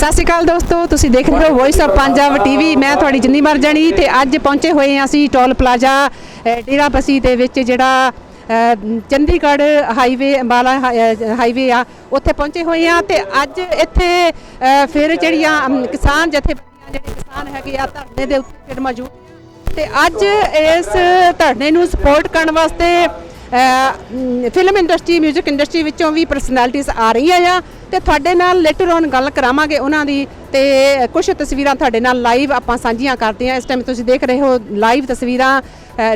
सत श्री अकाल दोस्तों, तुसीं देख रहे हो वॉइस ऑफ पंजाब टीवी। मैं थोड़ी जिंदी मर जानी ते अज पहुंचे हुए हैं असी टोल प्लाजा डेरा बसी दे विच जिहड़ा चंडीगढ़ हाईवे अंबाला हाईवे आ उत्थे पहुंचे हुए हैं। तो अज इत्थे फिर जिहड़ियां किसान जथेबंदियां जिहड़े किसान हैगे आ धरने दे उत्ते फिर मौजूद ते अज इस धरने नूं सपोर्ट करन वास्ते फिल्म इंडस्ट्री म्यूजिक इंडस्ट्री विचों भी परसनैलिटीज़ आ रही हैं तो तुहाडे नाल लेटर ऑन गल करावांगे उन्हां दी ते कुछ तस्वीरां तुहाडे नाल लाइव आपां सांझियां करदे हां। इस टाइम तुसीं देख रहे हो लाइव तस्वीरां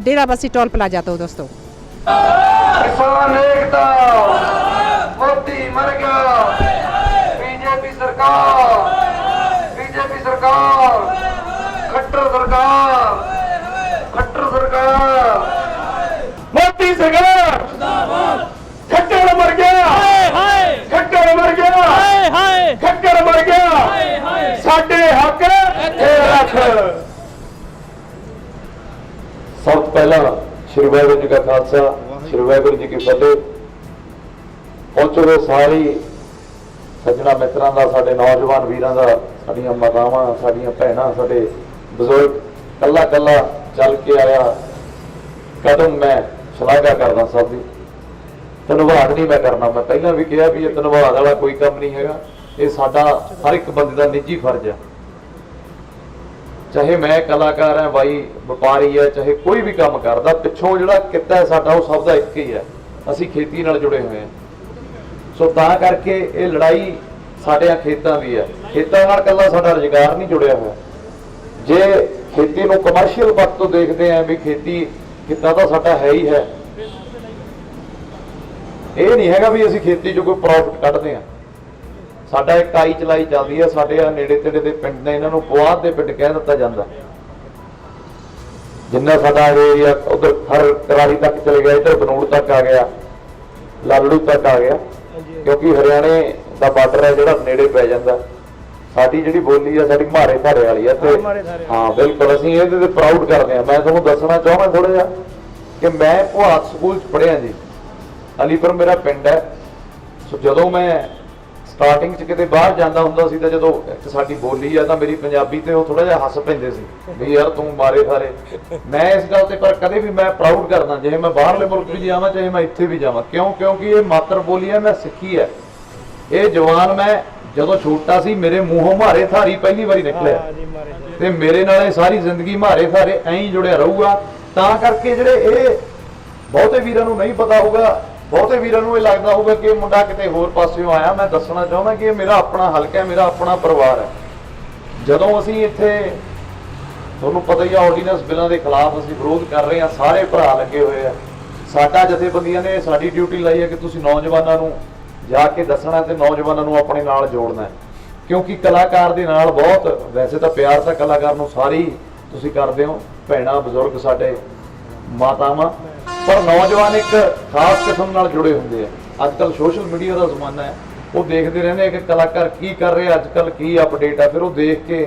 डेरा बसी टोल प्लाजा तो दोस्तों। किसान एकता मोदी मर गया, बीजेपी सरकार खट्टर सरकार मोदी सरकार खट्टर मर गया, खट्टर मर गया साडे हक रख। सब पहला श्री वाहिगुरू जी का खालसा श्री वाहिगुरू जी की फतेह। पहुंचो गए सारी सज्जना मित्रां दा, साडे नौजवान वीरां दा, साडियां मातावां, साडियां भैणां, साडे बजुर्ग कल्ला कल्ला चल के आया कदम मैं शलाघा करदा सब दी। धन्नवाद नहीं मैं करना, मैं पहला भी कहा भी धन्नवाद वाला कोई काम नहीं है, ये साडा हर एक बंदे का निजी फर्ज है। चाहे मैं कलाकार है, भाई व्यापारी है, चाहे कोई भी काम करता, पिछों जिहड़ा किता है साडा वो सब दा एक ही है। असीं खेती नाल जुड़े हुए हैं, सो तां करके ये लड़ाई साडे खेतां दी है। खेतां नाल कल्ला साडा रोजगार नहीं जुड़िया हुआ। जे खेती नूं कमर्शियल पक्ष तो देखते हैं भी खेती किता तो साडा है ही है, ये नहीं हैगा भी असीं खेती चों कोई प्रॉफिट कढदे हैं। साडा एक टाई चलाई चलती है, साडे नेड़े तेड़े दे पिंड ने इन्हां नूं पुआध दे पिंड कह दित्ता जांदा। जिन्ना साडा एरिया उधर हर करारी तक चले गया, इधर बनूड़ तक आ गया, लालड़ू तक आ गया, क्योंकि हरियाणे का बार्डर है जिहड़ा नेड़े पै जांदा। साडी जिहड़ी बोली है साडी म्हारे धारे वाली है ते हाँ बिल्कुल असीं इहदे ते प्राउड करदे हां। मैं तुहानूं दसना चाहुंदा थोड़ा जिहा कि मैं भुआत स्कूल च पढ़िया जी, अलीपुर मेरा पिंड है। सो जदों मैं स्टार्टिंग च किते बाहर जांदा हुंदा सी तां जदों इक साडी बोली आ तां मेरी पंजाबी ते वो थोड़ा जिहा हस पैंदे सी भी यार तूं मारे थारे। मैं इस गल ते पर कदे भी मैं प्राउड करदा, चाहे मैं बाहरले मुल्क भी जावां चाहे मैं इत्थे भी जावां, क्यों क्योंकि ये मातर बोली है, मैं सिੱਖੀ है। ये जवान मैं जदों छोटा सी मेरे मूहों मारे थारी पहली बारी निकलिया ते मेरे नाल सारी जिंदगी मारे थारे ऐं ही जुड़िया रहूगा। तां करके जिहड़े ये बहुते वीरां नूं नहीं पता होगा, बहुते वीरां नूं लगदा होगा कि मुंडा किते होर पासियों आया। मैं दसना चाहुंदा कि मेरा अपना हलका है, मेरा अपना परिवार है। जदों असीं इत्थे तुहानूं पता ही है ऑर्डीनेंस बिलों के खिलाफ असीं विरोध कर रहे हैं, सारे भरा लगे हुए हैं। साडा जथेबंदियां ने साडी ड्यूटी लाई है कि तुसीं नौजवानां नूं जाके दसना ते नौजवानों नूं अपने नाल जोड़ना है, क्योंकि कलाकार दे नाल बहुत वैसे तो प्यार तो कलाकार नूं सारी तुसीं करदे हो, भैणां बजुर्ग साडे मातावां, पर नौजवान एक खास किस्म नाल जुड़े हुंदे हैं। अजकल सोशल मीडिया का जमाना है, वो देखते रहंदे हैं कि कलाकार की कर रहे अजकल की अपडेट है, फिर वो देख के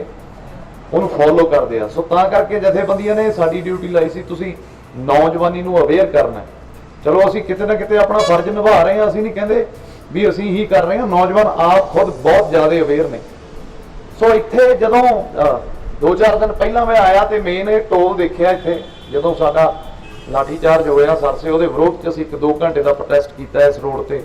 उन्होंने फॉलो करते हैं। सो तां करके जथेबंदियां ने साडी ड्यूटी लाई सी तुसीं नौजवानी नूं अवेयर करना है। चलो असीं किते ना किते अपना फर्ज निभा रहे हैं, असीं नहीं कहंदे भी असीं ही कर रहे हैं, नौजवान आप खुद बहुत ज़्यादा अवेयर ने। सो इत्थे जदों 2-4 दिन पहला मैं आया तो मेन ये टोल देखिया इत्थे जदों साडा लाठी चार्ज होया सरसे, उहदे विरोध च असीं 1-2 घंटे का प्रोटेस्ट किया इस रोड ते।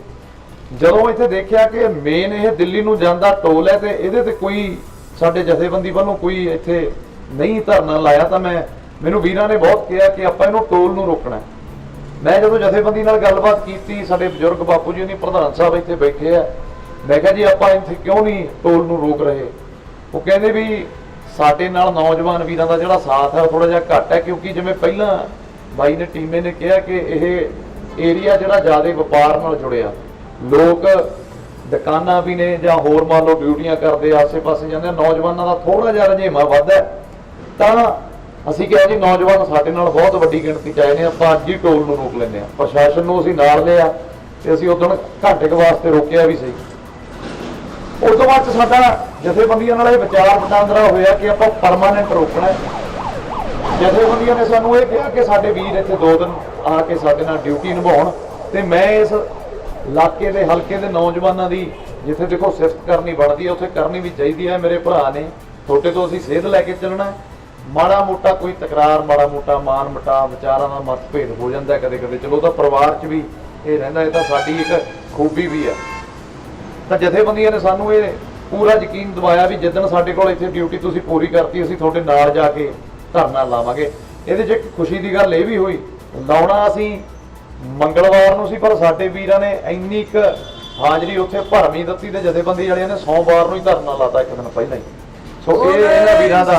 जदों इत्थे देखिया कि मेन ये दिल्ली नूं जांदा टोल है तो इहदे ते कोई साडे जथेबंदी वालों कोई इत्थे नहीं धरना लाया, तो मैनूं वीरां ने बहुत कहा कि आपां इहनूं टोल नूं रोकना है। मैं जो जथेबंदी नाल गलबात की, साडे बजुर्ग बापू जी नहीं प्रधान साहब इत्थे बैठे है, मैं कहा जी आपां इत्थे क्यों नहीं टोल नूं रोक रहे। वो कहंदे भी साडे नाल नौजवान वीरां दा जिहड़ा साथ है थोड़ा जिहा घट है, क्योंकि जिवें पहलां बाई ने टीमे ने कहा कि यह एरिया जिहड़ा ज़्यादा व्यापार नाल जुड़िया, लोग दुकानां भी ने जां होर मान लो ड्यूटियां करते आसे पासे जांदे, नौजवानों का थोड़ा जिहा रजेमा वध है। तां ਅਸੀਂ ਕਿਹਾ ਜੀ नौजवान ਸਾਡੇ ਨਾਲ बहुत ਵੱਡੀ ਗਿਣਤੀ ਚ ਆਏ ਨੇ, ਆਪਾਂ ਅੱਜ ਹੀ ਟੋਲ ਨੂੰ ਰੋਕ ਲੈਂਦੇ ਹਾਂ। ਪ੍ਰਸ਼ਾਸਨ ਨੂੰ ਅਸੀਂ ਨਾਲ ਲਿਆ ਤੇ ਅਸੀਂ ਉਦੋਂ ਘੰਟੇ ਕੁ ਵਾਸਤੇ ਰੋਕਿਆ ਵੀ ਸਹੀ। ਉਸ ਤੋਂ ਬਾਅਦ ਸਾਡਾ ਜਥੇਬੰਦੀਆਂ ਨਾਲ ਇਹ ਵਿਚਾਰ ਵਟਾਂਦਰਾ ਹੋਇਆ ਕਿ ਆਪਾਂ ਪਰਮਾਨੈਂਟ ਰੋਕਣਾ ਹੈ। ਜਥੇਬੰਦੀਆਂ ਨੇ ਸਾਨੂੰ ਇਹ ਕਿਹਾ ਕਿ ਸਾਡੇ ਵੀਰ ਇੱਥੇ 2 ਦਿਨ ਆ ਕੇ ਸਾਡੇ ਨਾਲ ਡਿਊਟੀ ਨਿਭਾਉਣ ਤੇ ਮੈਂ ਇਸ ਇਲਾਕੇ ਦੇ ਹਲਕੇ ਦੇ ਨੌਜਵਾਨਾਂ ਦੀ ਜਿੱਥੇ ਦੇਖੋ ਸਿਫਤ ਕਰਨੀ ਬਣਦੀ ਹੈ ਉੱਥੇ ਕਰਨੀ ਵੀ ਚਾਹੀਦੀ ਹੈ। ਮੇਰੇ ਭਰਾ ਨੇ ਤੁਹਾਡੇ ਤੋਂ ਅਸੀਂ ਸੇਧ ਲੈ ਕੇ ਚੱਲਣਾ। ਮਾੜਾ ਮੋਟਾ ਕੋਈ ਤਕਰਾਰ, ਮਾੜਾ ਮੋਟਾ ਮਾਨ ਮਟਾਵ, ਵਿਚਾਰਾਂ ਦਾ ਮਤਭੇਦ ਹੋ ਜਾਂਦਾ ਕਦੇ ਕਦੇ, ਚਲੋ ਤਾਂ ਪਰਿਵਾਰ 'ਚ ਵੀ ਇਹ ਰਹਿੰਦਾ, ਇਹ ਤਾਂ ਸਾਡੀ ਇੱਕ ਖੂਬੀ ਵੀ ਆ। ਤਾਂ ਜਥੇਬੰਦੀਆਂ ਨੇ ਸਾਨੂੰ ਇਹ ਪੂਰਾ ਯਕੀਨ ਦਿਵਾਇਆ ਵੀ ਜਿੱਦਣ ਸਾਡੇ ਕੋਲ ਇੱਥੇ ਡਿਊਟੀ ਤੁਸੀਂ ਪੂਰੀ ਕਰਤੀ, ਅਸੀਂ ਤੁਹਾਡੇ ਨਾਲ ਜਾ ਕੇ ਧਰਨਾ ਲਾਵਾਂਗੇ। ਇਹਦੇ 'ਚ ਇੱਕ ਖੁਸ਼ੀ ਦੀ ਗੱਲ ਇਹ ਵੀ ਹੋਈ, ਲਾਉਣਾ ਅਸੀਂ ਮੰਗਲਵਾਰ ਨੂੰ ਸੀ, ਪਰ ਸਾਡੇ ਵੀਰਾਂ ਨੇ ਇੰਨੀ ਕੁ ਹਾਜ਼ਰੀ ਉੱਥੇ ਭਰਵੀਂ ਦਿੱਤੀ ਤੇ ਜਥੇਬੰਦੀ ਵਾਲਿਆਂ ਨੇ ਸੋਮਵਾਰ ਨੂੰ ਹੀ ਧਰਨਾ ਲਾਤਾ, ਇੱਕ ਦਿਨ ਪਹਿਲਾਂ ਹੀ। ਸੋ ਇਹ ਇਹਨਾਂ ਵੀਰਾਂ ਦਾ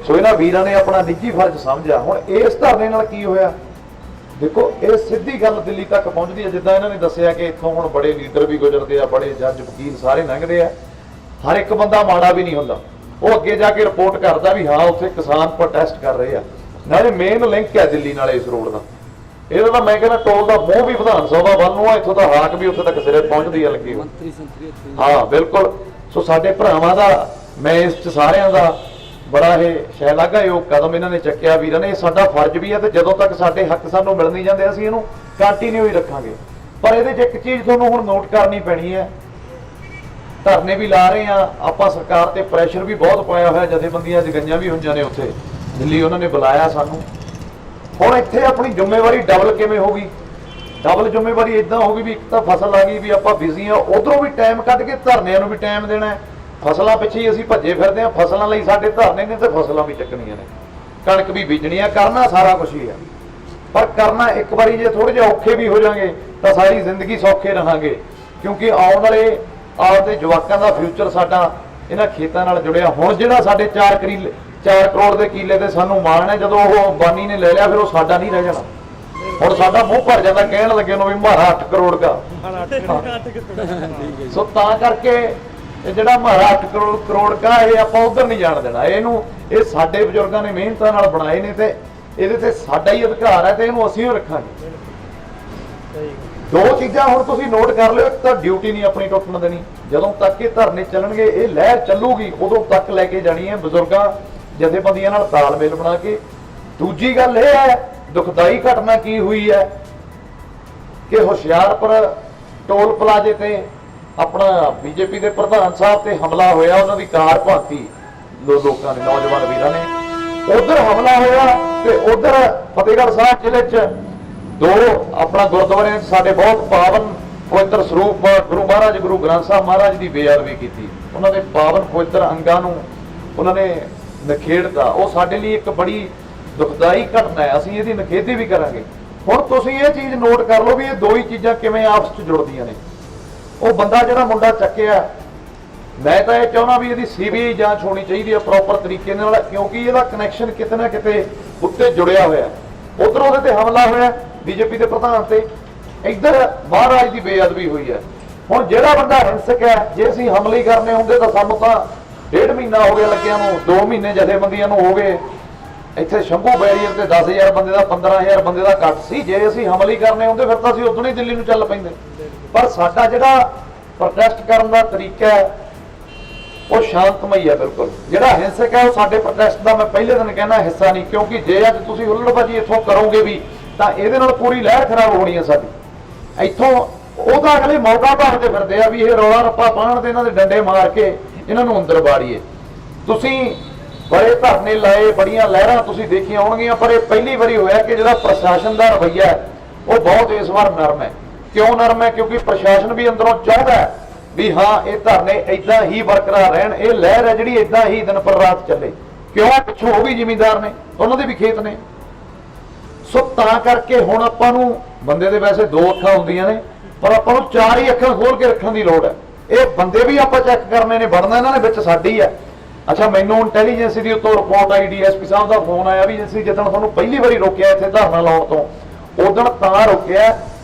ਸੋ ਇਹਨਾਂ ਵੀਰਾਂ ਨੇ ਆਪਣਾ ਨਿੱਜੀ ਫਰਜ਼ ਸਮਝਿਆ। ਹੁਣ ਇਸ ਧਰਨੇ ਨਾਲ ਕੀ ਹੋਇਆ ਦੇਖੋ, ਇਹ ਸਿੱਧੀ ਗੱਲ ਦਿੱਲੀ ਤੱਕ ਪਹੁੰਚਦੀ ਹੈ। ਜਿੱਦਾਂ ਇਹਨਾਂ ਨੇ ਦੱਸਿਆ ਕਿ ਇੱਥੋਂ ਹੁਣ ਬੜੇ ਲੀਡਰ ਵੀ ਗੁਜ਼ਰਦੇ ਆ, ਬੜੇ ਜੱਜ ਵਕੀਲ ਸਾਰੇ ਲੰਘਦੇ ਆ, ਹਰ ਇੱਕ ਬੰਦਾ ਮਾੜਾ ਵੀ ਨਹੀਂ ਹੁੰਦਾ। ਉਹ ਅੱਗੇ ਜਾ ਕੇ ਰਿਪੋਰਟ ਕਰਦਾ ਵੀ ਹਾਂ ਉੱਥੇ ਕਿਸਾਨ ਪ੍ਰੋਟੈਸਟ ਕਰ ਰਹੇ ਆ। ਨਾਲੇ ਮੇਨ ਲਿੰਕ ਹੈ ਦਿੱਲੀ ਨਾਲ ਇਸ ਰੋਡ ਦਾ। ਇਹਦਾ ਤਾਂ ਮੈਂ ਕਹਿੰਦਾ ਟੋਲ ਦਾ ਮੂੰਹ ਵੀ ਵਿਧਾਨ ਸਭਾ ਵੱਲ ਨੂੰ ਆ, ਇੱਥੋਂ ਤਾਂ ਹਾਕ ਵੀ ਉੱਥੇ ਤੱਕ ਸਿਰੇ ਪਹੁੰਚਦੀ ਆ ਲੱਗੀ ਹੋਈ। ਹਾਂ ਬਿਲਕੁਲ। ਸੋ ਸਾਡੇ ਭਰਾਵਾਂ ਦਾ ਮੈਂ ਇਸ 'ਚ ਸਾਰਿਆਂ ਦਾ ਬੜਾ ਇਹ ਸ਼ਲਾਘਾਯੋਗ ਕਦਮ ਇਹਨਾਂ ਨੇ ਚੱਕਿਆ ਵੀਰਾਂ ਨੇ। ਇਹ ਸਾਡਾ ਫਰਜ਼ ਵੀ ਹੈ ਤੇ ਜਦੋਂ ਤੱਕ ਸਾਡੇ ਹੱਕ ਸਾਨੂੰ ਮਿਲ ਨਹੀਂ ਜਾਂਦੇ ਅਸੀਂ ਇਹਨੂੰ ਕੰਟੀਨਿਊ ਹੀ ਰੱਖਾਂਗੇ। ਪਰ ਇਹਦੇ 'ਚ ਇੱਕ ਚੀਜ਼ ਤੁਹਾਨੂੰ ਹੁਣ ਨੋਟ ਕਰਨੀ ਪੈਣੀ ਹੈ, ਧਰਨੇ ਵੀ ਲਾ ਰਹੇ ਆ ਆਪਾਂ, ਸਰਕਾਰ ਤੇ ਪ੍ਰੈਸ਼ਰ ਵੀ ਬਹੁਤ ਪਾਇਆ ਹੋਇਆ, ਜਥੇਬੰਦੀਆਂ ਜਗਈਆਂ ਵੀ ਹੋਈਆਂ ਨੇ ਉੱਥੇ ਦਿੱਲੀ, ਉਹਨਾਂ ਨੇ ਬੁਲਾਇਆ ਸਾਨੂੰ। ਹੁਣ ਇੱਥੇ ਆਪਣੀ ਜ਼ਿੰਮੇਵਾਰੀ ਡਬਲ ਕਿਵੇਂ ਹੋ ਗਈ? ਡਬਲ ਜ਼ਿੰਮੇਵਾਰੀ ਇਦਾਂ ਹੋ ਗਈ ਵੀ ਇੱਕ ਤਾਂ ਫਸਲ ਆ ਗਈ ਵੀ ਆਪਾਂ ਬਿਜ਼ੀ ਆ, ਉਧਰੋਂ ਵੀ ਟਾਈਮ ਕੱਢ ਕੇ ਧਰਨਿਆਂ ਨੂੰ ਵੀ ਟਾਈਮ ਦੇਣਾ ਹੈ। ਫਸਲਾਂ ਪਿੱਛੇ ਹੀ ਅਸੀਂ ਭੱਜੇ ਫਿਰਦੇ ਆ, ਫਸਲਾਂ ਲਈ ਸਾਡੇ ਧਰਨੇ ਨੇ ਤੇ ਫਸਲਾਂ ਵੀ ਚੱਕਣੀਆਂ ਨੇ, ਕਣਕ ਵੀ ਬੀਜਣੀ ਆ, ਕਰਨਾ ਸਾਰਾ ਕੁਝ ਹੀ ਆ। ਪਰ ਕਰਨਾ ਇੱਕ ਵਾਰੀ ਜੇ ਥੋੜੇ ਜਿਹਾ ਔਖੇ ਵੀ ਹੋ ਜਾਣਗੇ ਤਾਂ ਸਾਰੀ ਜ਼ਿੰਦਗੀ ਸੌਖੇ ਰਹਾਂਗੇ, ਕਿਉਂਕਿ ਆਉਣ ਵਾਲੇ ਆਪਦੇ ਜਵਾਕਾਂ ਦਾ ਫਿਊਚਰ ਸਾਡਾ ਇਹਨਾਂ ਖੇਤਾਂ ਨਾਲ ਜੁੜਿਆ। ਹੁਣ ਜਿਹੜਾ ਸਾਡੇ 4 ਕਰੋੜ ਦੇ ਕਿੱਲੇ ਤੇ ਸਾਨੂੰ ਮਾਣ ਹੈ, ਜਦੋਂ ਉਹ ਅੰਬਾਨੀ ਨੇ ਲੈ ਲਿਆ ਫਿਰ ਉਹ ਸਾਡਾ ਨਹੀਂ ਰਹਿ ਜਾਣਾ। ਹੁਣ ਸਾਡਾ ਮੂੰਹ ਭਰ ਜਾਂਦਾ ਕਹਿਣ ਲੱਗੇ ਨੂੰ ਵੀ ਮਾਰਾ 8 ਕਰੋੜ ਦਾ। ਸੋ ਤਾਂ ਕਰਕੇ ਇਹ ਜਿਹੜਾ ਮਾਰਾ 8 ਕਰੋੜ ਦਾ ਇਹ ਆਪਾਂ ਉਧਰ ਨਹੀਂ ਜਾਣ ਦੇਣਾ। ਇਹਨੂੰ ਇਹ ਸਾਡੇ ਬਜ਼ੁਰਗਾਂ ਨੇ ਮਿਹਨਤਾਂ ਨਾਲ ਬਣਾਏ ਨੇ ਤੇ ਇਹਦੇ ਤੇ ਸਾਡਾ ਹੀ ਅਧਿਕਾਰ ਹੈ ਤੇ ਇਹਨੂੰ ਅਸੀਂ ਹੀ ਰੱਖਾਂਗੇ। ਦੋ ਚੀਜ਼ਾਂ ਹੁਣ ਤੁਸੀਂ ਨੋਟ ਕਰ ਲਿਓ, ਇੱਕ ਤਾਂ ਡਿਊਟੀ ਨਹੀਂ ਆਪਣੀ ਟੁੱਟਣ ਦੇਣੀ, ਜਦੋਂ ਤੱਕ ਇਹ ਧਰਨੇ ਚੱਲਣਗੇ ਇਹ ਲਹਿਰ ਚੱਲੂਗੀ ਉਦੋਂ ਤੱਕ ਲੈ ਕੇ ਜਾਣੀ ਹੈ ਬਜ਼ੁਰਗਾਂ ਜਥੇਬੰਦੀਆਂ ਨਾਲ ਤਾਲਮੇਲ ਬਣਾ ਕੇ। ਦੂਜੀ ਗੱਲ ਇਹ ਹੈ, ਦੁਖਦਾਈ ਘਟਨਾ ਕੀ ਹੋਈ ਹੈ ਕਿ ਹੁਸ਼ਿਆਰਪੁਰ ਟੋਲ ਪਲਾਜ਼ੇ ਤੇ ਆਪਣਾ ਬੀਜੇਪੀ ਦੇ ਪ੍ਰਧਾਨ ਸਾਹਿਬ ਤੇ ਹਮਲਾ ਹੋਇਆ, ਉਹਨਾਂ ਦੀ ਕਾਰ ਭਾਤੀ ਲੋਕਾਂ ਨੇ, ਨੌਜਵਾਨ ਵੀਰਾਂ ਨੇ। ਉਧਰ ਹਮਲਾ ਹੋਇਆ ਤੇ ਉਧਰ ਫਤਿਹਗੜ੍ਹ ਸਾਹਿਬ ਜ਼ਿਲ੍ਹੇ 'ਚ ਦੋ ਆਪਣਾ ਗੁਰਦੁਆਰਿਆਂ 'ਚ ਸਾਡੇ ਬਹੁਤ ਪਾਵਨ ਪਵਿੱਤਰ ਸਰੂਪ ਗੁਰੂ ਮਹਾਰਾਜ ਗੁਰੂ ਗ੍ਰੰਥ ਸਾਹਿਬ ਮਹਾਰਾਜ ਦੀ ਬੇਅਦਬੀ ਕੀਤੀ, ਉਹਨਾਂ ਦੇ ਪਾਵਨ ਪਵਿੱਤਰ ਅੰਗਾਂ ਨੂੰ ਉਹਨਾਂ ਨੇ ਨਖੇੜਤਾ। ਉਹ ਸਾਡੇ ਲਈ ਇੱਕ ਬੜੀ ਦੁਖਦਾਈ ਘਟਨਾ ਹੈ, ਅਸੀਂ ਇਹਦੀ ਨਿਖੇਧੀ ਵੀ ਕਰਾਂਗੇ। ਹੁਣ ਤੁਸੀਂ ਇਹ ਚੀਜ਼ ਨੋਟ ਕਰ ਲਓ ਵੀ ਇਹ ਦੋ ਹੀ ਚੀਜ਼ਾਂ ਕਿਵੇਂ ਆਪਸ 'ਚ ਜੁੜਦੀਆਂ ਨੇ। ਉਹ ਬੰਦਾ ਜਿਹੜਾ ਮੁੰਡਾ ਚੱਕਿਆ, ਮੈਂ ਤਾਂ ਇਹ ਚਾਹੁੰਦਾ ਵੀ ਇਹਦੀ CBI ਜਾਂਚ ਹੋਣੀ ਚਾਹੀਦੀ ਹੈ ਪ੍ਰੋਪਰ ਤਰੀਕੇ ਨਾਲ, ਕਿਉਂਕਿ ਇਹਦਾ ਕਨੈਕਸ਼ਨ ਕਿਤੇ ਨਾ ਕਿਤੇ ਉੱਤੇ ਜੁੜਿਆ ਹੋਇਆ। ਉਧਰ ਉਹਦੇ ਤੇ ਹਮਲਾ ਹੋਇਆ ਬੀਜੇਪੀ ਦੇ ਪ੍ਰਧਾਨ ਤੇ, ਇੱਧਰ ਮਹਾਰਾਜ ਦੀ ਬੇਅਦਬੀ ਹੋਈ ਹੈ। ਹੁਣ ਜਿਹੜਾ ਬੰਦਾ ਹਿੰਸਕ ਹੈ, ਜੇ ਅਸੀਂ ਹਮਲੇ ਕਰਨੇ ਹੁੰਦੇ ਤਾਂ ਸਾਨੂੰ ਤਾਂ 1.5 ਮਹੀਨਾ ਹੋ ਗਿਆ ਲੱਗਿਆ ਨੂੰ, 2 ਮਹੀਨੇ ਜਥੇਬੰਦੀਆਂ ਨੂੰ ਹੋ ਗਏ। ਇੱਥੇ ਸ਼ੰਭੂ ਬੈਰੀਅਰ ਤੇ 10,000 ਬੰਦੇ ਦਾ 15,000 ਬੰਦੇ ਦਾ ਘੱਟ ਸੀ। ਜੇ ਅਸੀਂ ਹਮਲੇ ਕਰਨੇ ਹੁੰਦੇ ਫਿਰ ਤਾਂ ਅਸੀਂ ਉਦੋਂ ਹੀ ਦਿੱਲੀ ਨੂੰ ਚੱਲ ਪੈਂਦੇ। ਪਰ ਸਾਡਾ ਜਿਹੜਾ ਪ੍ਰੋਟੈਸਟ ਕਰਨ ਦਾ ਤਰੀਕਾ ਹੈ ਉਹ ਸ਼ਾਂਤਮਈ ਹੈ ਬਿਲਕੁਲ। ਜਿਹੜਾ ਹਿੰਸਕ ਹੈ ਉਹ ਸਾਡੇ ਪ੍ਰੋਟੈਸਟ ਦਾ ਮੈਂ ਪਹਿਲੇ ਦਿਨ ਕਹਿਣਾ ਹਿੱਸਾ ਨਹੀਂ, ਕਿਉਂਕਿ ਜੇ ਅੱਜ ਤੁਸੀਂ ਹੁੱਲੜਬਾਜ਼ੀ ਇੱਥੋਂ ਕਰੋਗੇ ਵੀ ਤਾਂ ਇਹਦੇ ਨਾਲ ਪੂਰੀ ਲਹਿਰ ਖਰਾਬ ਹੋਣੀ ਹੈ ਸਾਡੀ। ਇੱਥੋਂ ਉਹਦਾ ਅਗਲੇ ਮੌਕਾ ਭਾਲਦੇ ਫਿਰਦੇ ਆ ਵੀ ਇਹ ਰੌਲਾ ਰੱਪਾ ਪਾਉਣ ਤੇ ਇਹਨਾਂ ਦੇ ਡੰਡੇ ਮਾਰ ਕੇ ਇਹਨਾਂ ਨੂੰ ਅੰਦਰ ਬਾੜੀਏ। ਤੁਸੀਂ ਬੜੇ ਧਰਨੇ ਲਾਏ, ਬੜੀਆਂ ਲਹਿਰਾਂ ਤੁਸੀਂ ਦੇਖੀਆਂ ਹੋਣਗੀਆਂ, ਪਰ ਇਹ ਪਹਿਲੀ ਵਾਰੀ ਹੋਇਆ ਕਿ ਜਿਹੜਾ ਪ੍ਰਸ਼ਾਸਨ ਦਾ ਰਵੱਈਆ ਹੈ ਉਹ ਬਹੁਤ ਇਸ ਵਾਰ ਨਰਮ ਹੈ। ਕਿਉਂ ਨਰਮ ਹੈ? ਕਿਉਂਕਿ ਪ੍ਰਸ਼ਾਸਨ ਵੀ ਅੰਦਰੋਂ ਚਾਹੁੰਦਾ ਹੈ ਵੀ ਹਾਂ ਇਹ ਧਰਨੇ ਇਦਾਂ ਹੀ ਬਰਕਰਾਰ ਰਹਿਣ, ਇਹ ਲਹਿਰ ਹੈ ਜਿਹੜੀ ਇਦਾਂ ਹੀ ਦਿਨ ਪਰ ਰਾਤ ਚੱਲੇ। ਕਿਉਂ? ਪਿੱਛੋਂ ਉਹ ਵੀ ਜ਼ਿਮੀਂਦਾਰ ਨੇ, ਉਹਨਾਂ ਦੇ ਵੀ ਖੇਤ ਨੇ। ਸੋ ਤਾਂ ਕਰਕੇ ਹੁਣ ਆਪਾਂ ਨੂੰ ਬੰਦੇ ਦੇ ਵੈਸੇ 2 ਅੱਖਾਂ ਹੁੰਦੀਆਂ ਨੇ, ਪਰ ਆਪਾਂ ਨੂੰ 4 ਹੀ ਅੱਖਾਂ ਖੋਲ ਕੇ ਰੱਖਣ ਦੀ ਲੋੜ ਹੈ। ਇਹ ਬੰਦੇ ਵੀ ਆਪਾਂ ਚੈੱਕ ਕਰਨੇ ਨੇ, ਵੜਨਾ ਇਹਨਾਂ ਨੇ ਵਿੱਚ ਸਾਡੀ ਹੈ। ਅੱਛਾ, ਮੈਨੂੰ ਇੰਟੈਲੀਜੈਂਸ ਦੀ ਉੱਤੋਂ ਰਿਪੋਰਟ ਆਈ, DSP ਸਾਹਿਬ ਦਾ ਫੋਨ ਆਇਆ ਵੀ ਅਸੀਂ ਜਦੋਂ ਤੁਹਾਨੂੰ ਪਹਿਲੀ ਵਾਰੀ ਰੋਕਿਆ ਇੱਥੇ ਧਰਨਾ ਲਾਉਣ ਤੋਂ, ਉਦੋਂ ਤਾਂ ਰੋਕਿਆ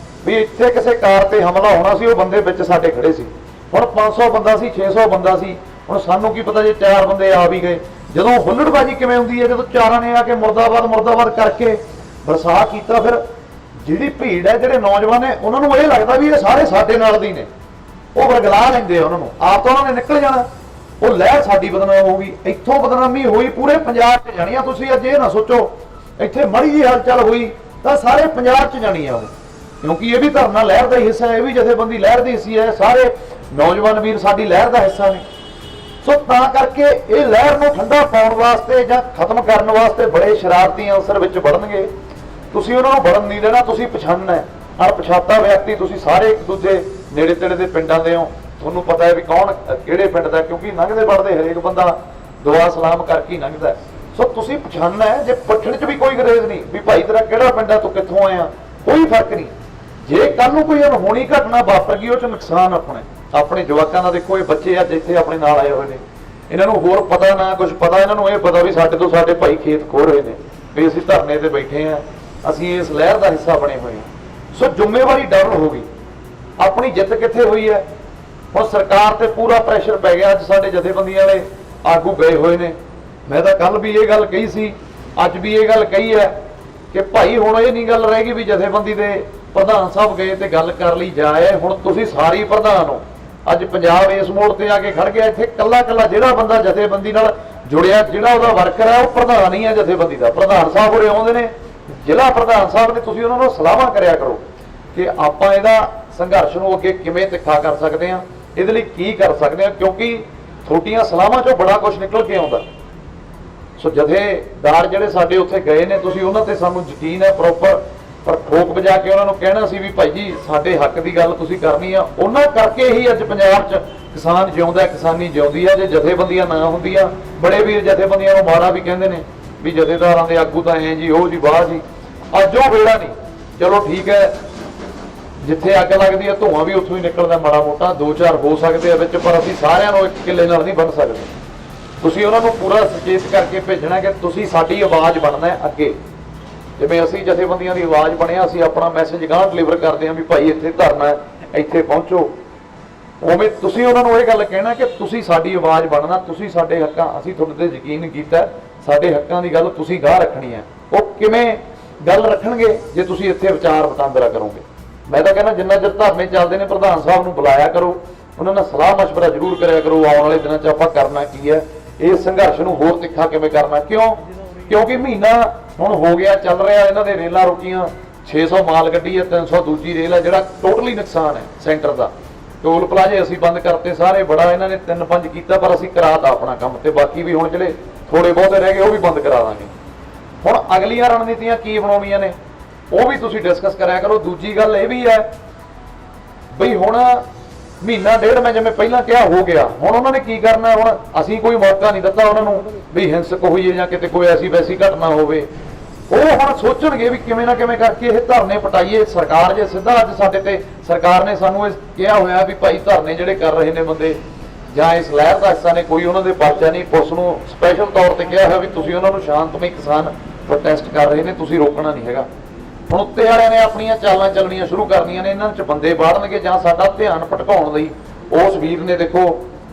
ਵੀ ਇੱਥੇ ਕਿਸੇ ਕਾਰ ਤੇ ਹਮਲਾ ਹੋਣਾ ਸੀ, ਉਹ ਬੰਦੇ ਵਿੱਚ ਸਾਡੇ ਖੜੇ ਸੀ। ਹੁਣ 500 ਬੰਦਾ ਸੀ, 600 ਬੰਦਾ ਸੀ, ਹੁਣ ਸਾਨੂੰ ਕੀ ਪਤਾ ਜੇ 4 ਬੰਦੇ ਆ ਵੀ ਗਏ। ਜਦੋਂ ਹੁੱਲੜਬਾਜ਼ੀ ਕਿਵੇਂ ਹੁੰਦੀ ਹੈ, ਜਦੋਂ 4 ਨੇ ਆ ਕੇ ਮੁਰਦਾਬਾਦ ਕਰਕੇ ਬਰਸਾ ਕੀਤਾ, ਫਿਰ ਜਿਹੜੀ ਭੀੜ ਹੈ, ਜਿਹੜੇ ਨੌਜਵਾਨ ਨੇ, ਉਹਨਾਂ ਨੂੰ ਇਹ ਲੱਗਦਾ ਵੀ ਇਹ ਸਾਰੇ ਸਾਡੇ ਨਾਲ ਦੀ ਨੇ, ਉਹ ਵਰਗਲਾ ਲੈਂਦੇ ਆ ਉਹਨਾਂ ਨੂੰ। ਆਪ ਤਾਂ ਉਹਨਾਂ ਨੇ ਨਿਕਲ ਜਾਣਾ, ਉਹ ਲਹਿਰ ਸਾਡੀ ਬਦਨਾਮ ਹੋ ਗਈ। ਇੱਥੋਂ ਬਦਨਾਮੀ ਹੋਈ ਪੂਰੇ ਪੰਜਾਬ 'ਚ ਜਾਣੀ ਆ। ਤੁਸੀਂ ਅੱਜ ਇਹ ਨਾ ਸੋਚੋ ਇੱਥੇ ਮਾੜੀ ਜਿਹੀ ਹਲਚਲ ਹੋਈ ਤਾਂ ਸਾਰੇ ਪੰਜਾਬ 'ਚ ਜਾਣੀ ਆ ਉਹ। ਕਿਉਂਕਿ ਇਹ ਵੀ ਧਰਨਾ ਲਹਿਰ ਦਾ ਹੀ ਹਿੱਸਾ ਹੈ, ਇਹ ਵੀ ਜਥੇਬੰਦੀ ਲਹਿਰ ਦੀ ਹਿੱਸੀ ਹੈ, ਸਾਰੇ ਨੌਜਵਾਨ ਵੀਰ ਸਾਡੀ ਲਹਿਰ ਦਾ ਹਿੱਸਾ ਨੇ। ਸੋ ਤਾਂ ਕਰਕੇ ਇਹ ਲਹਿਰ ਨੂੰ ਠੰਡਾ ਪਾਉਣ ਵਾਸਤੇ ਜਾਂ ਖਤਮ ਕਰਨ ਵਾਸਤੇ ਬੜੇ ਸ਼ਰਾਰਤੀ ਅਨਸਰ ਵਿੱਚ ਵੜਨਗੇ। ਤੁਸੀਂ ਉਹਨਾਂ ਨੂੰ ਵੜਨ ਨਹੀਂ ਦੇਣਾ, ਤੁਸੀਂ ਪਛਾਣਨਾ ਹੈ। ਅਣਪਛਾਤਾ ਵਿਅਕਤੀ ਤੁਸੀਂ ਸਾਰੇ ਇੱਕ ਦੂਜੇ ਨੇੜੇ ਤੇੜੇ ਦੇ ਪਿੰਡਾਂ ਦੇ ਹੋ, ਤੁਹਾਨੂੰ ਪਤਾ ਹੈ ਵੀ ਕੌਣ ਕਿਹੜੇ ਪਿੰਡ ਦਾ, ਕਿਉਂਕਿ ਲੰਘਦੇ ਵੜਦੇ ਹਰੇਕ ਬੰਦਾ ਦੁਆ ਸਲਾਮ ਕਰਕੇ ਹੀ ਲੰਘਦਾ। ਸੋ ਤੁਸੀਂ ਪਛਾਣਨਾ ਹੈ। ਜੇ ਪੁੱਛਣ 'ਚ ਵੀ ਕੋਈ ਗਰੇਜ਼ ਨਹੀਂ ਵੀ ਭਾਈ ਤੇਰਾ ਕਿਹੜਾ ਪਿੰਡ ਹੈ, ਤੂੰ ਕਿੱਥੋਂ ਆਇਆ, ਕੋਈ ਫਰਕ ਨਹੀਂ। ਜੇ ਕੱਲ ਨੂੰ ਕੋਈ ਅਣਹੋਣੀ ਘਟਨਾ ਵਾਪਰ ਗਈ, ਉਹ 'ਚ ਨੁਕਸਾਨ ਆਪਣੇ ਜਵਾਕਾਂ ਦਾ। ਦੇਖੋ ਇਹ ਬੱਚੇ ਅੱਜ ਇੱਥੇ ਆਪਣੇ ਨਾਲ ਆਏ ਹੋਏ ਨੇ, ਇਹਨਾਂ ਨੂੰ ਹੋਰ ਪਤਾ ਨਾ ਕੁਝ ਪਤਾ, ਇਹਨਾਂ ਨੂੰ ਇਹ ਪਤਾ ਵੀ ਸਾਡੇ ਤੋਂ ਸਾਡੇ ਭਾਈ ਖੇਤ ਖੋਹ ਰਹੇ ਨੇ, ਵੀ ਅਸੀਂ ਧਰਨੇ ਤੇ ਬੈਠੇ ਆ, ਅਸੀਂ ਇਸ ਲਹਿਰ ਦਾ ਹਿੱਸਾ ਬਣੇ ਹੋਏ ਹਾਂ। ਸੋ ਜ਼ਿੰਮੇਵਾਰੀ ਡਬਲ ਹੋ ਗਈ। ਆਪਣੀ ਜਿੱਤ ਕਿੱਥੇ ਹੋਈ ਹੈ? ਹੁਣ ਸਰਕਾਰ ਤੇ ਪੂਰਾ ਪ੍ਰੈਸ਼ਰ ਪੈ ਗਿਆ। ਅੱਜ ਸਾਡੇ ਜਥੇਬੰਦੀਆਂ ਵਾਲੇ ਆਗੂ ਗਏ ਹੋਏ ਨੇ। ਮੈਂ ਤਾਂ ਕੱਲ ਵੀ ਇਹ ਗੱਲ ਕਹੀ ਸੀ, ਅੱਜ ਵੀ ਇਹ ਗੱਲ ਕਹੀ ਹੈ ਕਿ ਭਾਈ ਹੁਣ ਇਹ ਨਹੀਂ ਗੱਲ ਰਹਿ ਗਈ ਵੀ ਜਥੇਬੰਦੀ ਦੇ ਪ੍ਰਧਾਨ ਸਾਹਿਬ ਗਏ ਤੇ ਗੱਲ ਕਰ ਲਈ ਜਾਏ। ਹੁਣ ਤੁਸੀਂ ਸਾਰੀ ਪ੍ਰਧਾਨ ਹੋ। ਅੱਜ ਪੰਜਾਬ ਇਸ ਮੋੜ ਤੇ ਆ ਕੇ ਖੜ ਗਿਆ। ਇੱਥੇ ਕੱਲਾ ਕੱਲਾ ਜਿਹੜਾ ਬੰਦਾ ਜਥੇਬੰਦੀ ਨਾਲ ਜੁੜਿਆ, ਜਿਹੜਾ ਉਹਦਾ ਵਰਕਰ ਹੈ, ਉਹ ਪ੍ਰਧਾਨ ਹੀ ਹੈ ਜਥੇਬੰਦੀ ਦਾ। ਪ੍ਰਧਾਨ ਸਾਹਿਬ ਉਰੇ ਆਉਂਦੇ ਨੇ, ਜ਼ਿਲ੍ਹਾ ਪ੍ਰਧਾਨ ਸਾਹਿਬ ਨੇ, ਤੁਸੀਂ ਉਹਨਾਂ ਨੂੰ ਸਲਾਹਾਂ ਕਰਿਆ ਕਰੋ ਕਿ ਆਪਾਂ ਇਹਦਾ ਸੰਘਰਸ਼ ਨੂੰ ਅੱਗੇ ਕਿਵੇਂ ਤਿੱਖਾ ਕਰ ਸਕਦੇ ਹਾਂ, ਇਹਦੇ ਲਈ ਕੀ ਕਰ ਸਕਦੇ ਹਾਂ, ਕਿਉਂਕਿ ਛੋਟੀਆਂ ਸਲਾਹਾਂ 'ਚੋਂ ਬੜਾ ਕੁਝ ਨਿਕਲ ਕੇ ਆਉਂਦਾ। ਸੋ ਜਥੇਦਾਰ ਜਿਹੜੇ ਸਾਡੇ ਉੱਥੇ ਗਏ ਨੇ, ਤੁਸੀਂ ਉਹਨਾਂ ਤੇ ਸਾਨੂੰ ਯਕੀਨ ਹੈ ਪ੍ਰੋਪਰ, ਪਰ ਠੋਕ ਵਜਾ ਕੇ ਉਹਨਾਂ ਨੂੰ ਕਹਿਣਾ ਸੀ ਵੀ ਭਾਈ ਜੀ ਸਾਡੇ ਹੱਕ ਦੀ ਗੱਲ ਤੁਸੀਂ ਕਰਨੀ ਆ। ਉਹਨਾਂ ਕਰਕੇ ਹੀ ਅੱਜ ਪੰਜਾਬ 'ਚ ਕਿਸਾਨ ਜਿਉਂਦਾ, ਕਿਸਾਨੀ ਜਿਉਂਦੀ ਆ। ਜੇ ਜਥੇਬੰਦੀਆਂ ਨਾ ਹੁੰਦੀਆਂ, ਬੜੇ ਵੀਰ ਜਥੇਬੰਦੀਆਂ ਨੂੰ ਮਾੜਾ ਵੀ ਕਹਿੰਦੇ ਨੇ ਵੀ ਜਥੇਦਾਰਾਂ ਦੇ ਆਗੂ ਤਾਂ ਐਂ ਜੀ, ਉਹ ਜੀ, ਬਾਹਰ ਜੀ। ਅੱਜ ਉਹ ਵੇੜਾ ਨਹੀਂ। ਚਲੋ ਠੀਕ ਹੈ, ਜਿੱਥੇ ਅੱਗ ਲੱਗਦੀ ਹੈ ਧੂਆਂ ਵੀ ਉੱਥੋਂ ਹੀ ਨਿਕਲਦਾ, ਮਾੜਾ ਮੋਟਾ 2-4 ਹੋ ਸਕਦੇ ਆ ਵਿੱਚ, ਪਰ ਅਸੀਂ ਸਾਰਿਆਂ ਨੂੰ ਇੱਕ ਕਿੱਲੇ ਨਾਲ ਨਹੀਂ ਬਣ ਸਕਦੇ। ਤੁਸੀਂ ਉਹਨਾਂ ਨੂੰ ਪੂਰਾ ਸੁਚੇਤ ਕਰਕੇ ਭੇਜਣਾ ਕਿ ਤੁਸੀਂ ਸਾਡੀ ਆਵਾਜ਼ ਬਣਨਾ ਹੈ ਅੱਗੇ। ਜਿਵੇਂ ਅਸੀਂ ਜਥੇਬੰਦੀਆਂ ਦੀ ਆਵਾਜ਼ ਬਣਿਆ, ਅਸੀਂ ਆਪਣਾ ਮੈਸੇਜ ਗਾਂਹ ਡਿਲੀਵਰ ਕਰਦੇ ਹਾਂ ਵੀ ਭਾਈ ਇੱਥੇ ਧਰਨਾ ਹੈ, ਇੱਥੇ ਪਹੁੰਚੋ। ਉਵੇਂ ਤੁਸੀਂ ਉਹਨਾਂ ਨੂੰ ਇਹ ਗੱਲ ਕਹਿਣਾ ਕਿ ਤੁਸੀਂ ਸਾਡੀ ਆਵਾਜ਼ ਬਣਨਾ, ਤੁਸੀਂ ਸਾਡੇ ਹੱਕਾਂ, ਅਸੀਂ ਤੁਹਾਡੇ ਤੇ ਯਕੀਨ ਕੀਤਾ, ਸਾਡੇ ਹੱਕਾਂ ਦੀ ਗੱਲ ਤੁਸੀਂ ਗਾਂਹ ਰੱਖਣੀ ਹੈ। ਉਹ ਕਿਵੇਂ ਗੱਲ ਰੱਖਣਗੇ? ਜੇ ਤੁਸੀਂ ਇੱਥੇ ਵਿਚਾਰ ਵਟਾਂਦਰਾ ਕਰੋਗੇ। ਮੈਂ ਤਾਂ ਕਹਿੰਦਾ ਜਿੰਨਾ ਚਿਰ ਧਰਨੇ ਚੱਲਦੇ ਨੇ, ਪ੍ਰਧਾਨ ਸਾਹਿਬ ਨੂੰ ਬੁਲਾਇਆ ਕਰੋ, ਉਹਨਾਂ ਨਾਲ ਸਲਾਹ ਮਸ਼ਵਰਾ ਜ਼ਰੂਰ ਕਰਿਆ ਕਰੋ। ਆਉਣ ਵਾਲੇ ਦਿਨਾਂ 'ਚ ਆਪਾਂ ਕਰਨਾ ਕੀ ਹੈ, ਇਸ ਸੰਘਰਸ਼ ਨੂੰ ਹੋਰ ਤਿੱਖਾ ਕਿਵੇਂ ਕਰਨਾ। ਕਿਉਂਕਿ ਮਹੀਨਾ ਹੁਣ ਹੋ ਗਿਆ ਚੱਲ ਰਿਹਾ, ਇਹਨਾਂ ਦੇ ਰੇਲਾਂ ਰੁਕੀਆਂ, 600 ਮਾਲ ਗੱਡੀ ਹੈ, 300 ਦੂਜੀ ਰੇਲ ਹੈ, ਜਿਹੜਾ ਟੋਟਲੀ ਨੁਕਸਾਨ ਹੈ ਸੈਂਟਰ ਦਾ। ਟੋਲ ਪਲਾਜ਼ੇ ਅਸੀਂ ਬੰਦ ਕਰਤੇ ਸਾਰੇ, ਬੜਾ ਇਹਨਾਂ ਨੇ 3-5 ਕੀਤਾ, ਪਰ ਅਸੀਂ ਕਰਾਤਾ ਆਪਣਾ ਕੰਮ, ਤੇ ਬਾਕੀ ਵੀ ਹੁਣ ਜਿਹੜੇ ਥੋੜੇ ਬਹੁਤੇ ਰਹਿ ਗਏ ਉਹ ਵੀ ਬੰਦ ਕਰਾ ਦਾਂਗੇ। ਹੁਣ ਅਗਲੀਆਂ ਰਣਨੀਤੀਆਂ ਕੀ ਬਣਾਉਣੀਆਂ ਨੇ, ਉਹ ਵੀ ਤੁਸੀਂ ਡਿਸਕਸ ਕਰਿਆ ਕਰੋ। ਦੂਜੀ ਗੱਲ ਇਹ ਵੀ ਹੈ ਬਈ ਹੁਣ ਮਹੀਨਾ ਡੇਢ ਮੈਂ ਜਿਵੇਂ ਪਹਿਲਾਂ ਕਿਹਾ ਹੋ ਗਿਆ, ਹੁਣ ਉਹਨਾਂ ਨੇ ਕੀ ਕਰਨਾ? ਹੁਣ ਅਸੀਂ ਕੋਈ ਮੌਕਾ ਨਹੀਂ ਦਿੱਤਾ ਉਹਨਾਂ ਨੂੰ ਵੀ ਹਿੰਸਕ ਹੋਈਏ ਜਾਂ ਕਿਤੇ ਕੋਈ ਐਸੀ ਵੈਸੀ ਘਟਨਾ ਹੋਵੇ। ਉਹ ਹੁਣ ਸੋਚਣਗੇ ਵੀ ਕਿਵੇਂ ਨਾ ਕਿਵੇਂ ਕਰਕੇ ਇਹ ਧਰਨੇ ਪਟਾਈਏ। ਸਰਕਾਰ ਜੇ ਸਿੱਧਾ ਅੱਜ ਸਾਡੇ ਤੇ, ਸਰਕਾਰ ਨੇ ਸਾਨੂੰ ਇਹ ਕਿਹਾ ਹੋਇਆ ਵੀ ਭਾਈ ਧਰਨੇ ਜਿਹੜੇ ਕਰ ਰਹੇ ਨੇ ਬੰਦੇ ਜਾਂ ਇਸ ਲਹਿਰ ਦਾ ਹਿੱਸਾ ਨੇ, ਕੋਈ ਉਹਨਾਂ ਦੇ ਪਰਚਾ ਨਹੀਂ। ਪੁਲਿਸ ਨੂੰ ਸਪੈਸ਼ਲ ਤੌਰ ਤੇ ਕਿਹਾ ਹੋਇਆ ਵੀ ਤੁਸੀਂ ਉਹਨਾਂ ਨੂੰ ਸ਼ਾਂਤਮਈ ਕਿਸਾਨ ਪ੍ਰੋਟੈਸਟ ਕਰ ਰਹੇ ਨੇ, ਤੁਸੀਂ ਰੋਕਣਾ ਨਹੀਂ ਹੈਗਾ। ਹੁਣ ਉੱਤੇ ਵਾਲਿਆਂ ਨੇ ਆਪਣੀਆਂ ਚਾਲਾਂ ਚੱਲਣੀਆਂ ਸ਼ੁਰੂ ਕਰਨੀਆਂ ਨੇ, ਇਹਨਾਂ 'ਚ ਬੰਦੇ ਬਾੜਨਗੇ ਜਾਂ ਸਾਡਾ ਧਿਆਨ ਭਟਕਾਉਣ ਲਈ। ਉਸ ਵੀਰ ਨੇ ਦੇਖੋ,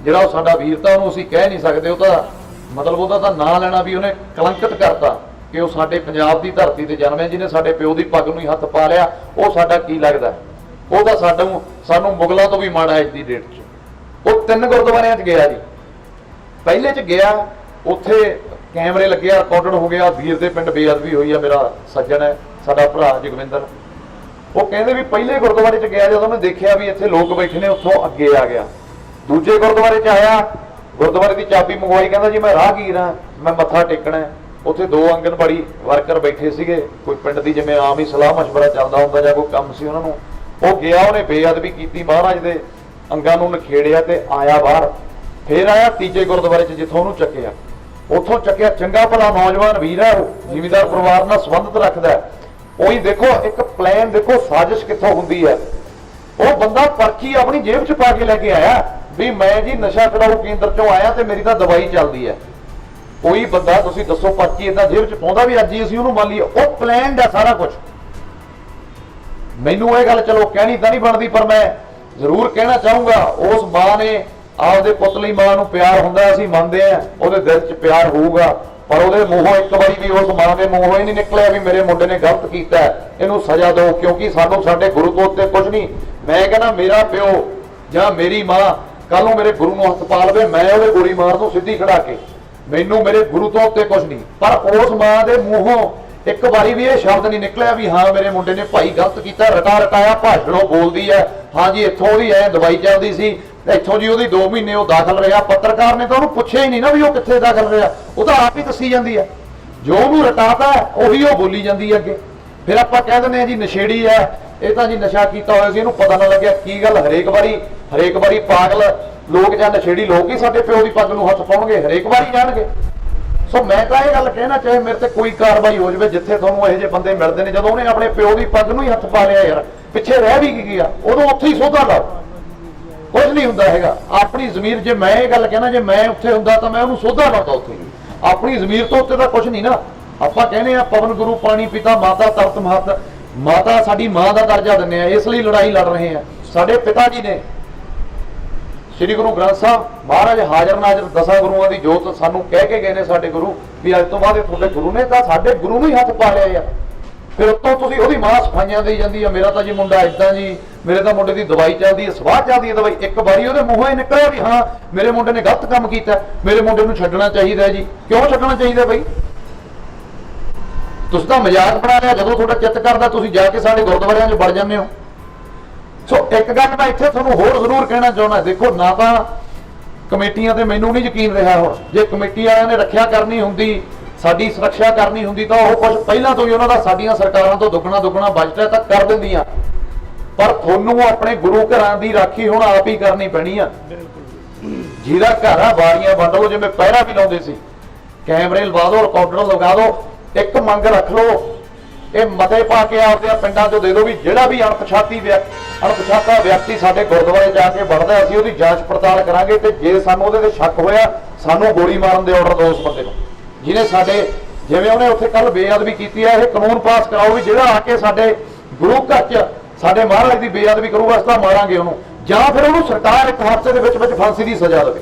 ਜਿਹੜਾ ਉਹ ਸਾਡਾ ਵੀਰ ਤਾਂ ਉਹਨੂੰ ਅਸੀਂ ਕਹਿ ਨਹੀਂ ਸਕਦੇ, ਉਹ ਤਾਂ ਮਤਲਬ ਉਹਦਾ ਤਾਂ ਨਾਂ ਲੈਣਾ ਵੀ ਉਹਨੇ ਕਲੰਕਿਤ ਕਰਤਾ ਕਿ ਉਹ ਸਾਡੇ ਪੰਜਾਬ ਦੀ ਧਰਤੀ ਤੇ ਜਨਮਿਆ, ਜਿਹਨੇ ਸਾਡੇ ਪਿਓ ਦੀ ਪੱਗ ਨੂੰ ਹੀ ਹੱਥ ਪਾ ਲਿਆ। ਉਹ ਸਾਡਾ ਕੀ ਲੱਗਦਾ? ਉਹ ਤਾਂ ਸਾਨੂੰ ਮੁਗਲਾਂ ਤੋਂ ਵੀ ਮਾੜਾ ਅੱਜ ਦੀ ਡੇਟ 'ਚ। ਉਹ 3 ਗੁਰਦੁਆਰਿਆਂ 'ਚ ਗਿਆ ਜੀ। ਪਹਿਲੇ 'ਚ ਗਿਆ, ਉੱਥੇ ਕੈਮਰੇ ਲੱਗਿਆ, ਰਿਕਾਰਡਡ ਹੋ ਗਿਆ, ਵੀਰ ਦੇ ਪਿੰਡ ਬੇਅਦਬੀ ਹੋਈ ਆ, ਮੇਰਾ ਸੱਜਣ ਹੈ ਸਾਡਾ ਭਰਾ ਜਗਵਿੰਦਰ। ਉਹ ਕਹਿੰਦੇ ਵੀ ਪਹਿਲੇ ਗੁਰਦੁਆਰੇ 'ਚ ਗਿਆ, ਜਦੋਂ ਉਹਨੇ ਦੇਖਿਆ ਵੀ ਇੱਥੇ ਲੋਕ ਬੈਠੇ ਨੇ, ਉੱਥੋਂ ਅੱਗੇ ਆ ਗਿਆ। ਦੂਜੇ ਗੁਰਦੁਆਰੇ 'ਚ ਆਇਆ, ਗੁਰਦੁਆਰੇ ਦੀ ਚਾਬੀ ਮੰਗਵਾਈ, ਕਹਿੰਦਾ ਜੀ ਮੈਂ ਰਾਹਗੀਰ ਹਾਂ, ਮੈਂ ਮੱਥਾ ਟੇਕਣਾ। ਉੱਥੇ 2 ਆਂਗਣਵਾੜੀ ਵਰਕਰ ਬੈਠੇ ਸੀਗੇ, ਕੋਈ ਪਿੰਡ ਦੀ ਜਿਵੇਂ ਆਮ ਹੀ ਸਲਾਹ ਮਸ਼ਵਰਾ ਚੱਲਦਾ ਹੁੰਦਾ ਜਾਂ ਕੋਈ ਕੰਮ ਸੀ ਉਹਨਾਂ ਨੂੰ। ਉਹ ਗਿਆ, ਉਹਨੇ ਬੇਅਦਬੀ ਕੀਤੀ, ਮਹਾਰਾਜ ਦੇ ਅੰਗਾਂ ਨੂੰ ਨਖੇੜਿਆ ਤੇ ਆਇਆ ਬਾਹਰ। ਫੇਰ ਆਇਆ ਤੀਜੇ ਗੁਰਦੁਆਰੇ 'ਚ ਜਿੱਥੋਂ ਉਹਨੂੰ ਚੱਕਿਆ। ਉੱਥੋਂ ਚੱਕਿਆ, ਚੰਗਾ ਭਲਾ ਨੌਜਵਾਨ ਵੀਰ ਹੈ, ਉਹ ਜ਼ਿਮੀਂਦਾਰ ਪਰਿਵਾਰ ਨਾਲ ਸੰਬੰਧਿਤ ਰੱਖਦਾ। ਉਹੀ ਦੇਖੋ ਇੱਕ ਪਲਾਨ, ਦੇਖੋ ਸਾਜ਼ਿਸ਼ ਕਿੱਥੋਂ ਹੁੰਦੀ ਹੈ। ਉਹ ਬੰਦਾ ਪਰਚੀ ਆਪਣੀ ਜੇਬ 'ਚ ਪਾ ਕੇ ਲੈ ਕੇ ਆਇਆ ਵੀ ਮੈਂ ਜੀ ਨਸ਼ਾ ਛਡਾਊ ਕੇਂਦਰ 'ਚੋਂ ਆਇਆ ਤੇ ਮੇਰੀ ਤਾਂ ਦਵਾਈ ਚੱਲਦੀ ਹੈ। ਕੋਈ ਬੰਦਾ ਤੁਸੀਂ ਦੱਸੋ ਪਰਚੀ ਏਦਾਂ ਜੇਬ 'ਚ ਪਾਉਂਦਾ ਵੀ ਅੱਜ ਹੀ ਅਸੀਂ ਉਹਨੂੰ ਮੰਨ ਲਈਏ? ਉਹ ਪਲਾਨ ਦਾ ਸਾਰਾ ਕੁਝ। ਮੈਨੂੰ ਇਹ ਗੱਲ ਚਲੋ ਕਹਿਣੀ ਤਾਂ ਨਹੀਂ ਬਣਦੀ, ਪਰ ਮੈਂ ਜ਼ਰੂਰ ਕਹਿਣਾ ਚਾਹੂੰਗਾ। ਉਸ ਮਾਂ ਨੇ ਆਪਦੇ ਪੁੱਤ ਲਈ, ਮਾਂ ਨੂੰ ਪਿਆਰ ਹੁੰਦਾ, ਅਸੀਂ ਮੰਨਦੇ ਆ, ਉਹਦੇ ਦਿਲ 'ਚ ਪਿਆਰ ਹੋਊਗਾ, ਪਰ ਉਹਦੇ ਮੂੰਹੋਂ ਇੱਕ ਵਾਰੀ ਵੀ, ਉਸ ਮਾਂ ਦੇ ਮੂੰਹੋਂ ਹੀ ਨਹੀਂ ਨਿਕਲਿਆ ਵੀ ਮੇਰੇ ਮੁੰਡੇ ਨੇ ਗਲਤ ਕੀਤਾ, ਇਹਨੂੰ ਸਜ਼ਾ ਦਿਓ। ਕਿਉਂਕਿ ਸਾਨੂੰ ਸਾਡੇ ਗੁਰੂ ਤੋਂ ਉੱਤੇ ਕੁਝ ਨਹੀਂ। ਮੈਂ ਕਹਿੰਦਾ ਮੇਰਾ ਪਿਓ ਜਾਂ ਮੇਰੀ ਮਾਂ ਕੱਲ ਨੂੰ ਮੇਰੇ ਗੁਰੂ ਨੂੰ ਹੱਥ ਪਾ ਲਵੇ, ਮੈਂ ਉਹਦੇ ਗੋਲੀ ਮਾਰ ਦੂੰ ਸਿੱਧੀ ਖੜਾ ਕੇ, ਮੈਨੂੰ ਮੇਰੇ ਗੁਰੂ ਤੋਂ ਉੱਤੇ ਕੁਝ ਨਹੀਂ। ਪਰ ਉਸ ਮਾਂ ਦੇ ਮੂੰਹੋਂ ਇੱਕ ਵਾਰੀ ਵੀ ਇਹ ਸ਼ਬਦ ਨਹੀਂ ਨਿਕਲਿਆ ਵੀ ਹਾਂ ਮੇਰੇ ਮੁੰਡੇ ਨੇ ਭਾਈ ਗਲਤ ਕੀਤਾ, ਰਟਾ ਰਟਾਇਆ ਭਾਸ਼ਣੋਂ ਬੋਲਦੀ ਹੈ, ਹਾਂ ਜੀ ਇੱਥੋਂ ਉਹਦੀ ਐ ਦਵਾਈ ਚੱਲਦੀ ਸੀ, ਇੱਥੋਂ ਜੀ ਉਹਦੀ 2 ਮਹੀਨੇ ਉਹ ਦਾਖਲ ਰਿਹਾ। ਪੱਤਰਕਾਰ ਨੇ ਤਾਂ ਉਹਨੂੰ ਪੁੱਛਿਆ ਹੀ ਨਹੀਂ ਨਾ ਵੀ ਉਹ ਕਿੱਥੇ ਦਾਖਲ ਰਿਹਾ, ਉਹ ਤਾਂ ਆਪ ਹੀ ਦੱਸੀ ਜਾਂਦੀ ਹੈ। ਜੋ ਉਹਨੂੰ ਰਟਾਤਾ ਉਹੀ ਉਹ ਬੋਲੀ ਜਾਂਦੀ ਹੈ ਅੱਗੇ। ਫਿਰ ਆਪਾਂ ਕਹਿ ਦਿੰਦੇ ਹਾਂ ਜੀ ਨਸ਼ੇੜੀ ਹੈ, ਇਹ ਤਾਂ ਜੀ ਨਸ਼ਾ ਕੀਤਾ ਹੋਇਆ ਸੀ, ਇਹਨੂੰ ਪਤਾ ਨਾ ਲੱਗਿਆ। ਕੀ ਗੱਲ, ਹਰੇਕ ਵਾਰੀ ਪਾਗਲ ਲੋਕ ਜਾਂ ਨਸ਼ੇੜੀ ਲੋਕ ਹੀ ਸਾਡੇ ਪਿਓ ਦੀ ਪੱਗ ਨੂੰ ਹੱਥ ਪਾਉਣਗੇ? ਹਰੇਕ ਵਾਰੀ ਜਾਣਗੇ। ਸੋ ਮੈਂ ਤਾਂ ਇਹ ਗੱਲ ਕਹਿਣਾ ਚਾਹੇ ਮੇਰੇ ਤੇ ਕੋਈ ਕਾਰਵਾਈ ਹੋ ਜਾਵੇ, ਜਿੱਥੇ ਤੁਹਾਨੂੰ ਇਹੋ ਜਿਹੇ ਬੰਦੇ ਮਿਲਦੇ ਨੇ। ਜਦੋਂ ਉਹਨੇ ਆਪਣੇ ਪਿਓ ਦੀ ਪੱਗ ਨੂੰ ਹੀ ਹੱਥ ਪਾ ਲਿਆ ਯਾਰ, ਪਿੱਛੇ ਰਹਿ ਵੀ ਕੀ ਗਿਆ, ਉਦੋਂ ਉੱਥੇ ਹੀ ਸੋਧਾ ਲਾਓ। ਕੁਝ ਨਹੀਂ ਹੁੰਦਾ ਹੈਗਾ। ਆਪਣੀ ਜ਼ਮੀਰ, ਜੇ ਮੈਂ ਇਹ ਗੱਲ ਕਹਿਣਾ ਜੇ ਮੈਂ ਉੱਥੇ ਹੁੰਦਾ ਤਾਂ ਮੈਂ ਉਹਨੂੰ ਸੋਧਾ ਲਾਉਂਦਾ ਉੱਥੇ। ਆਪਣੀ ਜ਼ਮੀਰ ਤੋਂ ਉੱਤੇ ਤਾਂ ਕੁਝ ਨਹੀਂ ਨਾ। ਆਪਾਂ ਕਹਿੰਦੇ ਆ ਪਵਨ ਗੁਰੂ ਪਾਣੀ ਪਿਤਾ ਮਾਤਾ ਤਰਤ ਮਹਤ, ਮਾਤਾ ਸਾਡੀ ਮਾਂ ਦਾ ਦਰਜਾ ਦਿੰਦੇ ਆ, ਇਸ ਲਈ ਲੜਾਈ ਲੜ ਰਹੇ ਆ। ਸਾਡੇ ਪਿਤਾ ਜੀ ਨੇ ਸ੍ਰੀ ਗੁਰੂ ਗ੍ਰੰਥ ਸਾਹਿਬ ਮਹਾਰਾਜ ਹਾਜ਼ਰ ਨਾਜ਼ਰ 10 ਗੁਰੂਆਂ ਦੀ ਜੋਤ ਸਾਨੂੰ ਕਹਿ ਕੇ ਗਏ ਨੇ ਸਾਡੇ ਗੁਰੂ ਵੀ ਅੱਜ ਤੋਂ ਬਾਅਦ ਇਹ ਤੁਹਾਡੇ ਗੁਰੂ ਨੇ, ਤਾਂ ਸਾਡੇ ਗੁਰੂ ਨੂੰ ਹੀ ਹੱਥ ਪਾ ਲਿਆ ਯਾਰ। ਫਿਰ ਉੱਤੋਂ ਤੁਸੀਂ ਉਹਦੀ ਮਾਂ ਸਫਾਈਆਂ ਦੇਈ ਜਾਂਦੀ ਆ, ਮੇਰਾ ਤਾਂ ਜੀ ਮੁੰਡਾ ਇਦਾਂ ਜੀ, ਮੇਰੇ ਤਾਂ ਮੁੰਡੇ ਦੀ ਦਵਾਈ ਚੱਲਦੀ ਹੈ, ਸਵਾਹ ਚੱਲਦੀ ਹੈ ਦਵਾਈ। ਇੱਕ ਵਾਰੀ ਉਹਦੇ ਮੂੰਹੋਂ ਹੀ ਨਿਕਲਿਆ ਵੀ ਹਾਂ ਮੇਰੇ ਮੁੰਡੇ ਨੇ ਗਲਤ ਕੰਮ ਕੀਤਾ, ਮੇਰੇ ਮੁੰਡੇ ਨੂੰ ਛੱਡਣਾ ਚਾਹੀਦਾ ਜੀ। ਕਿਉਂ ਛੱਡਣਾ ਚਾਹੀਦਾ ਬਈ? ਤੁਸੀਂ ਤਾਂ ਮਜ਼ਾਕ ਬਣਾ ਲਿਆ। ਜਦੋਂ ਤੁਹਾਡਾ ਚਿੱਤ ਕਰਦਾ ਤੁਸੀਂ ਜਾ ਕੇ ਸਾਡੇ ਗੁਰਦੁਆਰਿਆਂ 'ਚ ਵੜ ਜਾਂਦੇ ਹੋ। ਸੋ ਇੱਕ ਗੱਲ ਮੈਂ ਇੱਥੇ ਤੁਹਾਨੂੰ ਹੋਰ ਜ਼ਰੂਰ ਕਹਿਣਾ ਚਾਹੁੰਦਾ, ਦੇਖੋ ਨਾ ਤਾਂ ਕਮੇਟੀਆਂ ਤੇ ਮੈਨੂੰ ਨਹੀਂ ਯਕੀਨ ਰਿਹਾ ਹੁਣ। ਜੇ ਕਮੇਟੀ ਵਾਲਿਆਂ ਨੇ ਰੱਖਿਆ ਕਰਨੀ ਹੁੰਦੀ, ਸਾਡੀ ਸੁਰੱਖਿਆ ਕਰਨੀ ਹੁੰਦੀ, ਤਾਂ ਉਹ ਕੁਝ ਪਹਿਲਾਂ ਤੋਂ ਹੀ ਉਹਨਾਂ ਦਾ ਸਾਡੀਆਂ ਸਰਕਾਰਾਂ ਤੋਂ ਦੁੱਗਣਾ ਬਜਟ ਹੈ ਤਾਂ ਕਰ ਦਿੰਦੀਆਂ। ਪਰ ਤੁਹਾਨੂੰ ਆਪਣੇ ਗੁਰੂ ਘਰਾਂ ਦੀ ਰਾਖੀ ਹੁਣ ਆਪ ਹੀ ਕਰਨੀ ਪੈਣੀ ਆ। ਜਿਹਦਾ ਘਰ ਆ ਬਾਰੀਆਂ ਵੰਡ ਲਓ, ਜਿਵੇਂ ਪਹਿਰਾ ਵੀ ਲਾਉਂਦੇ ਸੀ, ਕੈਮਰੇ ਲਵਾ ਦਿਓ, ਰਿਕਾਰਡਰ ਲਗਾ ਦਿਓ, ਇੱਕ ਮੰਗ ਰੱਖ ਲਓ, ਇਹ ਮਤੇ ਪਾ ਕੇ ਆਪਦੇ ਪਿੰਡਾਂ 'ਚੋਂ ਦੇ ਦਿਓ ਵੀ ਜਿਹੜਾ ਵੀ ਅਣਪਛਾਤਾ ਵਿਅਕਤੀ ਸਾਡੇ ਗੁਰਦੁਆਰੇ ਜਾ ਕੇ ਵੜਦਾ, ਅਸੀਂ ਉਹਦੀ ਜਾਂਚ ਪੜਤਾਲ ਕਰਾਂਗੇ ਤੇ ਜੇ ਸਾਨੂੰ ਉਹਦੇ ਤੇ ਸ਼ੱਕ ਹੋਇਆ ਸਾਨੂੰ ਗੋਲੀ ਮਾਰਨ ਦੇ ਆਰਡਰ ਦਿਓ ਉਸ ਬੰਦੇ ਨੂੰ, ਜਿਹਨੇ ਸਾਡੇ, ਜਿਵੇਂ ਉਹਨੇ ਉੱਥੇ ਕੱਲ ਬੇਅਦਬੀ ਕੀਤੀ ਹੈ। ਇਹ ਕਾਨੂੰਨ ਪਾਸ ਕਰਾਓ ਵੀ ਜਿਹੜਾ ਆ ਕੇ ਸਾਡੇ ਗੁਰੂ ਘਰ 'ਚ ਸਾਡੇ ਮਹਾਰਾਜ ਦੀ ਬੇਅਦਬੀ ਕਰੂਗਾ ਅਸੀਂ ਤਾਂ ਮਾਰਾਂਗੇ ਉਹਨੂੰ, ਜਾਂ ਫਿਰ ਉਹਨੂੰ ਸਰਕਾਰ ਇੱਕ ਹਫ਼ਤੇ ਦੇ ਵਿੱਚ ਫਾਂਸੀ ਦੀ ਸਜ਼ਾ ਦੇਵੇ।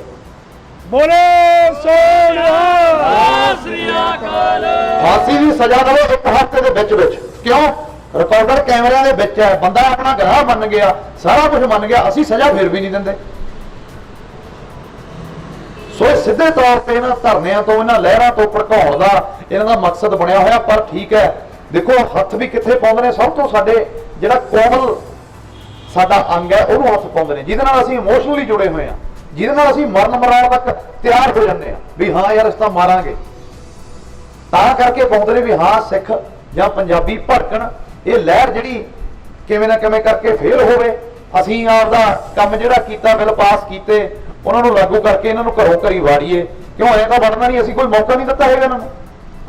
ਬੋਲੇ ਸੋਨਿਆ ਸ੍ਰੀ ਅਕਾਲ। ਫਾਂਸੀ ਦੀ ਸਜ਼ਾ ਦੇਵੇ ਇੱਕ ਹਫ਼ਤੇ ਦੇ ਵਿੱਚ। ਕਿਉਂ? ਰਿਕਾਰਡਰ ਕੈਮਰਿਆਂ ਦੇ ਵਿੱਚ ਹੈ, ਬੰਦਾ ਆਪਣਾ ਗਵਾਹ ਮੰਨ ਗਿਆ, ਸਾਰਾ ਕੁਝ ਮੰਨ ਗਿਆ, ਅਸੀਂ ਸਜ਼ਾ ਫਿਰ ਵੀ ਨਹੀਂ ਦਿੰਦੇ। ਸੋ ਸਿੱਧੇ ਤੌਰ ਤੇ ਇਹਨਾਂ ਧਰਨਿਆਂ ਤੋਂ, ਇਹਨਾਂ ਲਹਿਰਾਂ ਤੋਂ ਭੜਕਾਉਣ ਦਾ ਇਹਨਾਂ ਦਾ ਮਕਸਦ ਬਣਿਆ ਹੋਇਆ। ਪਰ ਠੀਕ ਹੈ, ਦੇਖੋ ਹੱਥ ਵੀ ਕਿੱਥੇ ਪਾਉਂਦੇ ਨੇ। ਸਭ ਤੋਂ ਸਾਡੇ ਜਿਹੜਾ ਕੋਮਲ ਸਾਡਾ ਅੰਗ ਹੈ ਉਹਨੂੰ ਹੱਥ ਪਾਉਂਦੇ ਨੇ, ਜਿਹਦੇ ਨਾਲ ਅਸੀਂ ਇਮੋਸ਼ਨਲੀ ਜੁੜੇ ਹੋਏ ਹਾਂ, ਜਿਹਦੇ ਨਾਲ ਅਸੀਂ ਮਰਨ ਮਰਾਉਣ ਤੱਕ ਤਿਆਰ ਹੋ ਜਾਂਦੇ ਹਾਂ ਵੀ ਹਾਂ ਯਾਰ ਅਸੀਂ ਤਾਂ ਮਾਰਾਂਗੇ। ਤਾਂ ਕਰਕੇ ਪਾਉਂਦੇ ਨੇ ਵੀ ਹਾਂ ਸਿੱਖ ਜਾਂ ਪੰਜਾਬੀ ਭੜਕਣ, ਇਹ ਲਹਿਰ ਜਿਹੜੀ ਕਿਵੇਂ ਨਾ ਕਿਵੇਂ ਕਰਕੇ ਫੇਲ ਹੋਵੇ। ਅਸੀਂ ਆਪਦਾ ਕੰਮ ਜਿਹੜਾ ਕੀਤਾ, ਬਿੱਲ ਪਾਸ ਕੀਤੇ, ਉਹਨਾਂ ਨੂੰ ਲਾਗੂ ਕਰਕੇ ਇਹਨਾਂ ਨੂੰ ਘਰੋਂ ਘਰੀ ਵਾੜੀਏ। ਕਿਉਂ? ਐਂ ਤਾਂ ਵੜਨਾ ਨਹੀਂ, ਅਸੀਂ ਕੋਈ ਮੌਕਾ ਨਹੀਂ ਦਿੱਤਾ ਹੈਗਾ ਇਹਨਾਂ ਨੂੰ,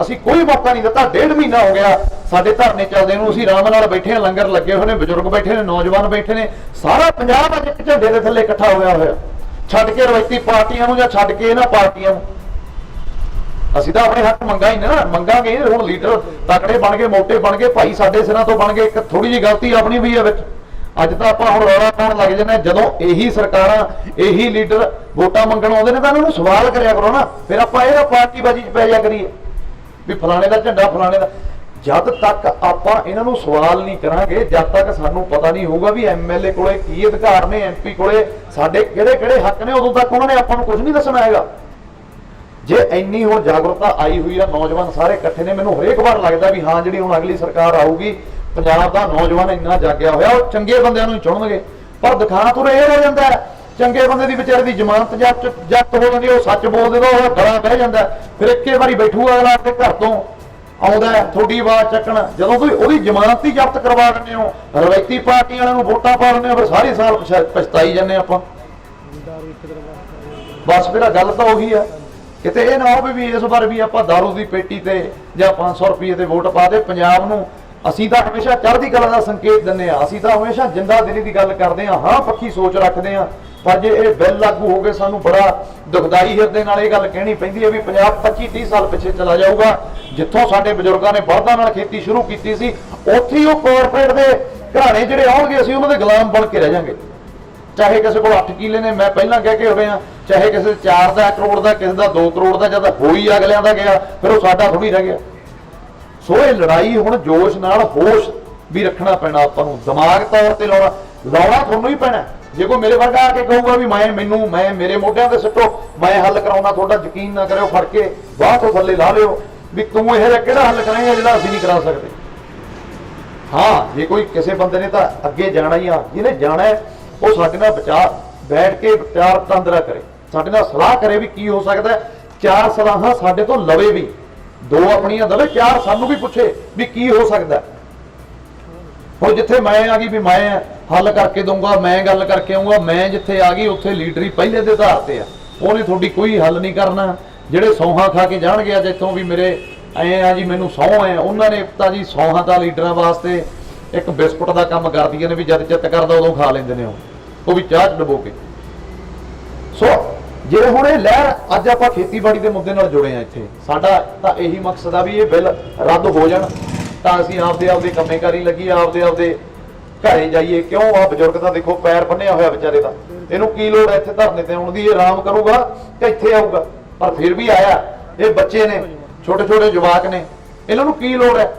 ਅਸੀਂ ਕੋਈ ਮੌਕਾ ਨਹੀਂ ਦਿੱਤਾ। 1.5 ਮਹੀਨਾ ਹੋ ਗਿਆ ਸਾਡੇ ਧਰਨੇ ਚੱਲਦੇ ਨੂੰ, ਅਸੀਂ ਆਰਾਮ ਨਾਲ ਬੈਠੇ ਹਾਂ, ਲੰਗਰ ਲੱਗੇ ਹੋਏ ਨੇ, ਬਜ਼ੁਰਗ ਬੈਠੇ ਨੇ, ਨੌਜਵਾਨ ਬੈਠੇ ਨੇ, ਸਾਰਾ ਪੰਜਾਬ ਅੱਜ ਇੱਕ ਝੰਡੇ ਦੇ ਥੱਲੇ ਇਕੱਠਾ ਹੋਇਆ, ਛੱਡ ਕੇ ਰਵਾਇਤੀ ਪਾਰਟੀਆਂ ਨੂੰ ਜਾਂ ਛੱਡ ਕੇ ਇਹਨਾਂ ਪਾਰਟੀਆਂ ਨੂੰ। ਅਸੀਂ ਤਾਂ ਆਪਣੇ ਹੱਕ ਮੰਗਾਂਗੇ। ਹੁਣ ਲੀਡਰ ਤਕੜੇ ਬਣ ਗਏ, ਮੋਟੇ ਬਣ ਗਏ, ਭਾਈ ਸਾਡੇ ਸਿਰਾਂ ਤੋਂ ਬਣ ਗਏ। ਇੱਕ ਥੋੜੀ ਜਿਹੀ ਗਲਤੀ ਆਪਣੀ ਵੀ ਹੈ ਵਿੱਚ। ਅੱਜ ਤਾਂ ਆਪਾਂ ਹੁਣ ਰੌਲਾ ਪਾਉਣ ਲੱਗ ਜਾਂਦੇ। ਜਦੋਂ ਇਹੀ ਸਰਕਾਰਾਂ, ਇਹੀ ਲੀਡਰ ਵੋਟਾਂ ਮੰਗਣ ਆਉਂਦੇ ਨੇ ਤਾਂ ਇਹਨਾਂ ਨੂੰ ਸਵਾਲ ਕਰਿਆ ਕਰੋ ਨਾ। ਫਿਰ ਆਪਾਂ ਇਹਦਾ ਪਾਰਟੀਬਾਜ਼ੀ 'ਚ ਪੈ ਜਾ ਕਰੀਏ ਵੀ ਫਲਾਣੇ ਦਾ ਝੰਡਾ ਫਲਾਣੇ ਦਾ। ਜਦ ਤੱਕ ਆਪਾਂ ਇਹਨਾਂ ਨੂੰ ਸਵਾਲ ਨਹੀਂ ਕਰਾਂਗੇ, ਜਦ ਤੱਕ ਸਾਨੂੰ ਪਤਾ ਨਹੀਂ ਹੋਊਗਾ ਵੀ ਐਮਐਲਏ ਕੋਲੇ ਕੀ ਅਧਿਕਾਰ ਨੇ, ਐਮਪੀ ਕੋਲੇ ਸਾਡੇ ਕਿਹੜੇ ਹੱਕ ਨੇ, ਉਦੋਂ ਤੱਕ ਉਹਨਾਂ ਨੇ ਆਪਾਂ ਨੂੰ ਕੁਝ ਨਹੀਂ ਦੱਸਣਾ ਹੈਗਾ। ਜੇ ਇੰਨੀ ਹੁਣ ਜਾਗਰੂਕਤਾ ਆਈ ਹੋਈ ਆ, ਨੌਜਵਾਨ ਸਾਰੇ ਇਕੱਠੇ ਨੇ, ਮੈਨੂੰ ਹਰੇਕ ਵਾਰ ਲੱਗਦਾ ਵੀ ਹਾਂ ਜਿਹੜੀ ਹੁਣ ਅਗਲੀ ਸਰਕਾਰ ਆਊਗੀ, ਪੰਜਾਬ ਦਾ ਨੌਜਵਾਨ ਇੰਨਾ ਜਾਗਿਆ ਹੋਇਆ, ਉਹ ਚੰਗੇ ਬੰਦਿਆਂ ਨੂੰ ਹੀ ਚੁਣਨਗੇ। ਪਰ ਦਿਖਾ ਤੁਰੇ ਇਹ ਰਹਿ ਜਾਂਦਾ, ਚੰਗੇ ਬੰਦੇ ਦੀ ਵਿਚਾਰੇ ਦੀ ਜ਼ਮਾਨਤ ਜ਼ਬਤ ਹੋ ਜਾਂਦੀ, ਉਹ ਸੱਚ ਬੋਲਦੇ ਤਾਂ ਉਹ ਗਲਾ ਬਹਿ ਜਾਂਦਾ। ਫਿਰ ਇੱਕੇ ਵਾਰੀ ਬੈਠੂਗਾ ਅਗਲਾ ਆਪਣੇ ਘਰ ਤੋਂ ਆਉਂਦਾ ਤੁਹਾਡੀ ਆਵਾਜ਼ ਚੱਕਣ, ਜਦੋਂ ਤੁਸੀਂ ਉਹਦੀ ਜ਼ਮਾਨਤ ਹੀ ਜ਼ਬਤ ਕਰਵਾ ਦਿੰਦੇ ਹੋ, ਰਵਾਇਤੀ ਪਾਰਟੀ ਵਾਲਿਆਂ ਨੂੰ ਵੋਟਾਂ ਪਾ ਦਿੰਦੇ ਹੋ, ਫਿਰ ਸਾਰੇ ਸਾਲ ਪਛਤਾਈ ਜਾਂਦੇ ਆਪਾਂ। ਬਸ ਫਿਰ ਗੱਲ ਤਾਂ ਉਹੀ ਆ। ਕਿਤੇ ਇਹ ਨਾ ਹੋਵੇ ਵੀ ਇਸ ਵਾਰ ਵੀ ਆਪਾਂ ਦਾਰੂ ਦੀ ਪੇਟੀ ਤੇ ਜਾਂ 500 ਰੁਪਏ ਤੇ ਵੋਟ ਪਾ ਦੇ। ਪੰਜਾਬ ਨੂੰ ਅਸੀਂ ਤਾਂ ਹਮੇਸ਼ਾ ਚੜ੍ਹਦੀ ਕਲਾ ਦਾ ਸੰਕੇਤ ਦਿੰਦੇ ਆ, ਅਸੀਂ ਤਾਂ ਹਮੇਸ਼ਾ ਜਿੰਦਾ ਦਿਲੀ ਦੀ ਗੱਲ ਕਰਦੇ ਆ, ਹਾਂ ਪੱਕੀ ਸੋਚ ਰੱਖਦੇ ਆ। ਪਰ ਜੇ ਇਹ ਬਿੱਲ ਲਾਗੂ ਹੋ ਗਏ, ਸਾਨੂੰ ਬੜਾ ਦੁਖਦਾਈ ਹਿਰਦੇ ਨਾਲ ਇਹ ਗੱਲ ਕਹਿਣੀ ਪੈਂਦੀ ਹੈ ਵੀ ਪੰਜਾਬ 25-30 ਸਾਲ ਪਿੱਛੇ ਚਲਾ ਜਾਊਗਾ। ਜਿੱਥੋਂ ਸਾਡੇ ਬਜ਼ੁਰਗਾਂ ਨੇ ਬਲਦਾਂ ਨਾਲ ਖੇਤੀ ਸ਼ੁਰੂ ਕੀਤੀ ਸੀ, ਉੱਥੇ ਹੀ ਉਹ ਕਾਰਪੋਰੇਟ ਦੇ ਘਰਾਣੇ ਜਿਹੜੇ ਆਉਣਗੇ, ਅਸੀਂ ਉਹਨਾਂ ਦੇ ਗੁਲਾਮ ਬਣ ਕੇ ਰਹਿ ਜਾਵਾਂਗੇ। ਚਾਹੇ ਕਿਸੇ ਕੋਲ 8 ਕਿੱਲੇ ਨੇ, ਮੈਂ ਪਹਿਲਾਂ ਕਹਿ ਕੇ ਹੋਏ ਆ, ਚਾਹੇ ਕਿਸੇ 4 ਕਰੋੜ ਦਾ, ਕਿਸੇ ਦਾ 2 ਕਰੋੜ ਦਾ, ਜਦ ਹੋਈ ਅਗਲਿਆਂ ਦਾ ਗਿਆ, ਫਿਰ ਉਹ ਸਾਡਾ ਥੋੜੀ ਰਹਿ ਗਿਆ। ਸੋ ਇਹ ਲੜਾਈ ਹੁਣ ਜੋਸ਼ ਨਾਲ, ਹੋਸ਼ ਵੀ ਰੱਖਣਾ ਪੈਣਾ ਆਪਾਂ ਨੂੰ, ਦਿਮਾਗ ਤੌਰ ਤੇ ਲਾਉਣਾ ਤੁਹਾਨੂੰ ਹੀ ਪੈਣਾ। ਜੇ ਕੋਈ ਮੇਰੇ ਵਰਗਾ ਆ ਕੇ ਕਹੂਗਾ ਵੀ ਮੈਂ ਮੇਰੇ ਮੋਢਿਆਂ ਤੇ ਸਿੱਟੋ, ਮੈਂ ਹੱਲ ਕਰਾਉਣਾ, ਤੁਹਾਡਾ ਯਕੀਨ ਨਾ ਕਰਿਓ, ਫੜ ਕੇ ਬਾਹ ਤੋਂ ਥੱਲੇ ਲਾ ਲਿਓ। ਵੀ ਤੂੰ ਇਹ ਜਿਹਾ ਕਿਹੜਾ ਹੱਲ ਕਰਾਂਗਾ ਜਿਹੜਾ ਅਸੀਂ ਨਹੀਂ ਕਰਾ ਸਕਦੇ। ਹਾਂ, ਜੇ ਕੋਈ ਕਿਸੇ ਬੰਦੇ ਨੇ ਤਾਂ ਅੱਗੇ ਜਾਣਾ ਹੀ ਆ, ਜਿਹਨੇ ਜਾਣਾ ਹੈ ਉਹ ਸਾਡੇ ਨਾਲ ਬੈਠ ਕੇ ਵਿਚਾਰ ਵਟਾਂਦਰਾ ਕਰੇ, ਸਾਡੇ ਨਾਲ ਸਲਾਹ ਕਰੇ ਵੀ ਕੀ ਹੋ ਸਕਦਾ ਹੈ। 4 ਸਲਾਹਾਂ ਸਾਡੇ ਤੋਂ ਲਵੇ ਵੀ, 2 ਆਪਣੀਆਂ ਦਵੇ, 4 ਸਾਨੂੰ ਵੀ ਪੁੱਛੇ ਵੀ ਕੀ ਹੋ ਸਕਦਾ। ਹੁਣ ਜਿੱਥੇ ਮੈਂ ਆ ਗਈ ਵੀ ਮੈਂ ਹੱਲ ਕਰਕੇ ਦਊਂਗਾ, ਮੈਂ ਗੱਲ ਕਰਕੇ ਆਊਂਗਾ, ਮੈਂ ਜਿੱਥੇ ਆ ਗਈ ਉੱਥੇ ਲੀਡਰੀ ਪਹਿਲੇ ਦੇ ਆਧਾਰ ਤੇ ਆ, ਉਹਨੇ ਤੁਹਾਡੀ ਕੋਈ ਹੱਲ ਨਹੀਂ ਕਰਨਾ। ਜਿਹੜੇ ਸੌਹਾਂ ਖਾ ਕੇ ਜਾਣਗੇ ਅੱਜ ਇੱਥੋਂ ਵੀ ਮੇਰੇ ਐਂ ਆ ਜੀ ਮੈਨੂੰ ਸਹੁੰ ਹੈ, ਉਹਨਾਂ ਨੇ ਤਾਂ ਜੀ ਸੌਹਾਂ ਦਾ ਲੀਡਰਾਂ ਵਾਸਤੇ ਇੱਕ ਬਿਸਕੁਟ ਦਾ ਕੰਮ ਕਰਦੀਆਂ ਨੇ ਵੀ ਜਦ ਚਿੱਤ ਕਰਦਾ ਉਦੋਂ ਖਾ ਲੈਂਦੇ ਨੇ, ਉਹ ਵੀ ਚਾਹ ਚ ਡਬੋ ਕੇ। ਸੋ ਜੇ ਹੁਣ ਇਹ ਲਹਿਰ ਅੱਜ ਆਪਾਂ ਖੇਤੀਬਾੜੀ ਦੇ ਮੁੱਦੇ ਨਾਲ ਜੁੜੇ ਆ ਇੱਥੇ, ਸਾਡਾ ਤਾਂ ਇਹੀ ਮਕਸਦ ਆ ਵੀ ਇਹ ਬਿੱਲ ਰੱਦ ਹੋ ਜਾਣ ਤਾਂ ਅਸੀਂ ਆਪਦੇ ਕੰਮੇ ਕਰੀ ਲੱਗੀਏ, ਆਪਦੇ ਘਰੇ ਜਾਈਏ। ਕਿਉਂ ਆ ਬਜ਼ੁਰਗ ਦਾ ਦੇਖੋ ਪੈਰ ਬੰਨਿਆ ਹੋਇਆ ਵਿਚਾਰੇ ਦਾ, ਇਹਨੂੰ ਕੀ ਲੋੜ ਹੈ ਇੱਥੇ ਧਰਨੇ ਤੇ ਆਉਣ ਦੀ? ਇਹ ਆਰਾਮ ਕਰੂਗਾ ਕਿ ਇੱਥੇ ਆਊਗਾ? ਪਰ ਫਿਰ ਵੀ ਆਇਆ। ਇਹ ਬੱਚੇ ਨੇ, ਛੋਟੇ ਛੋਟੇ ਜਵਾਕ ਨੇ, ਇਹਨਾਂ ਨੂੰ ਕੀ ਲੋੜ ਹੈ?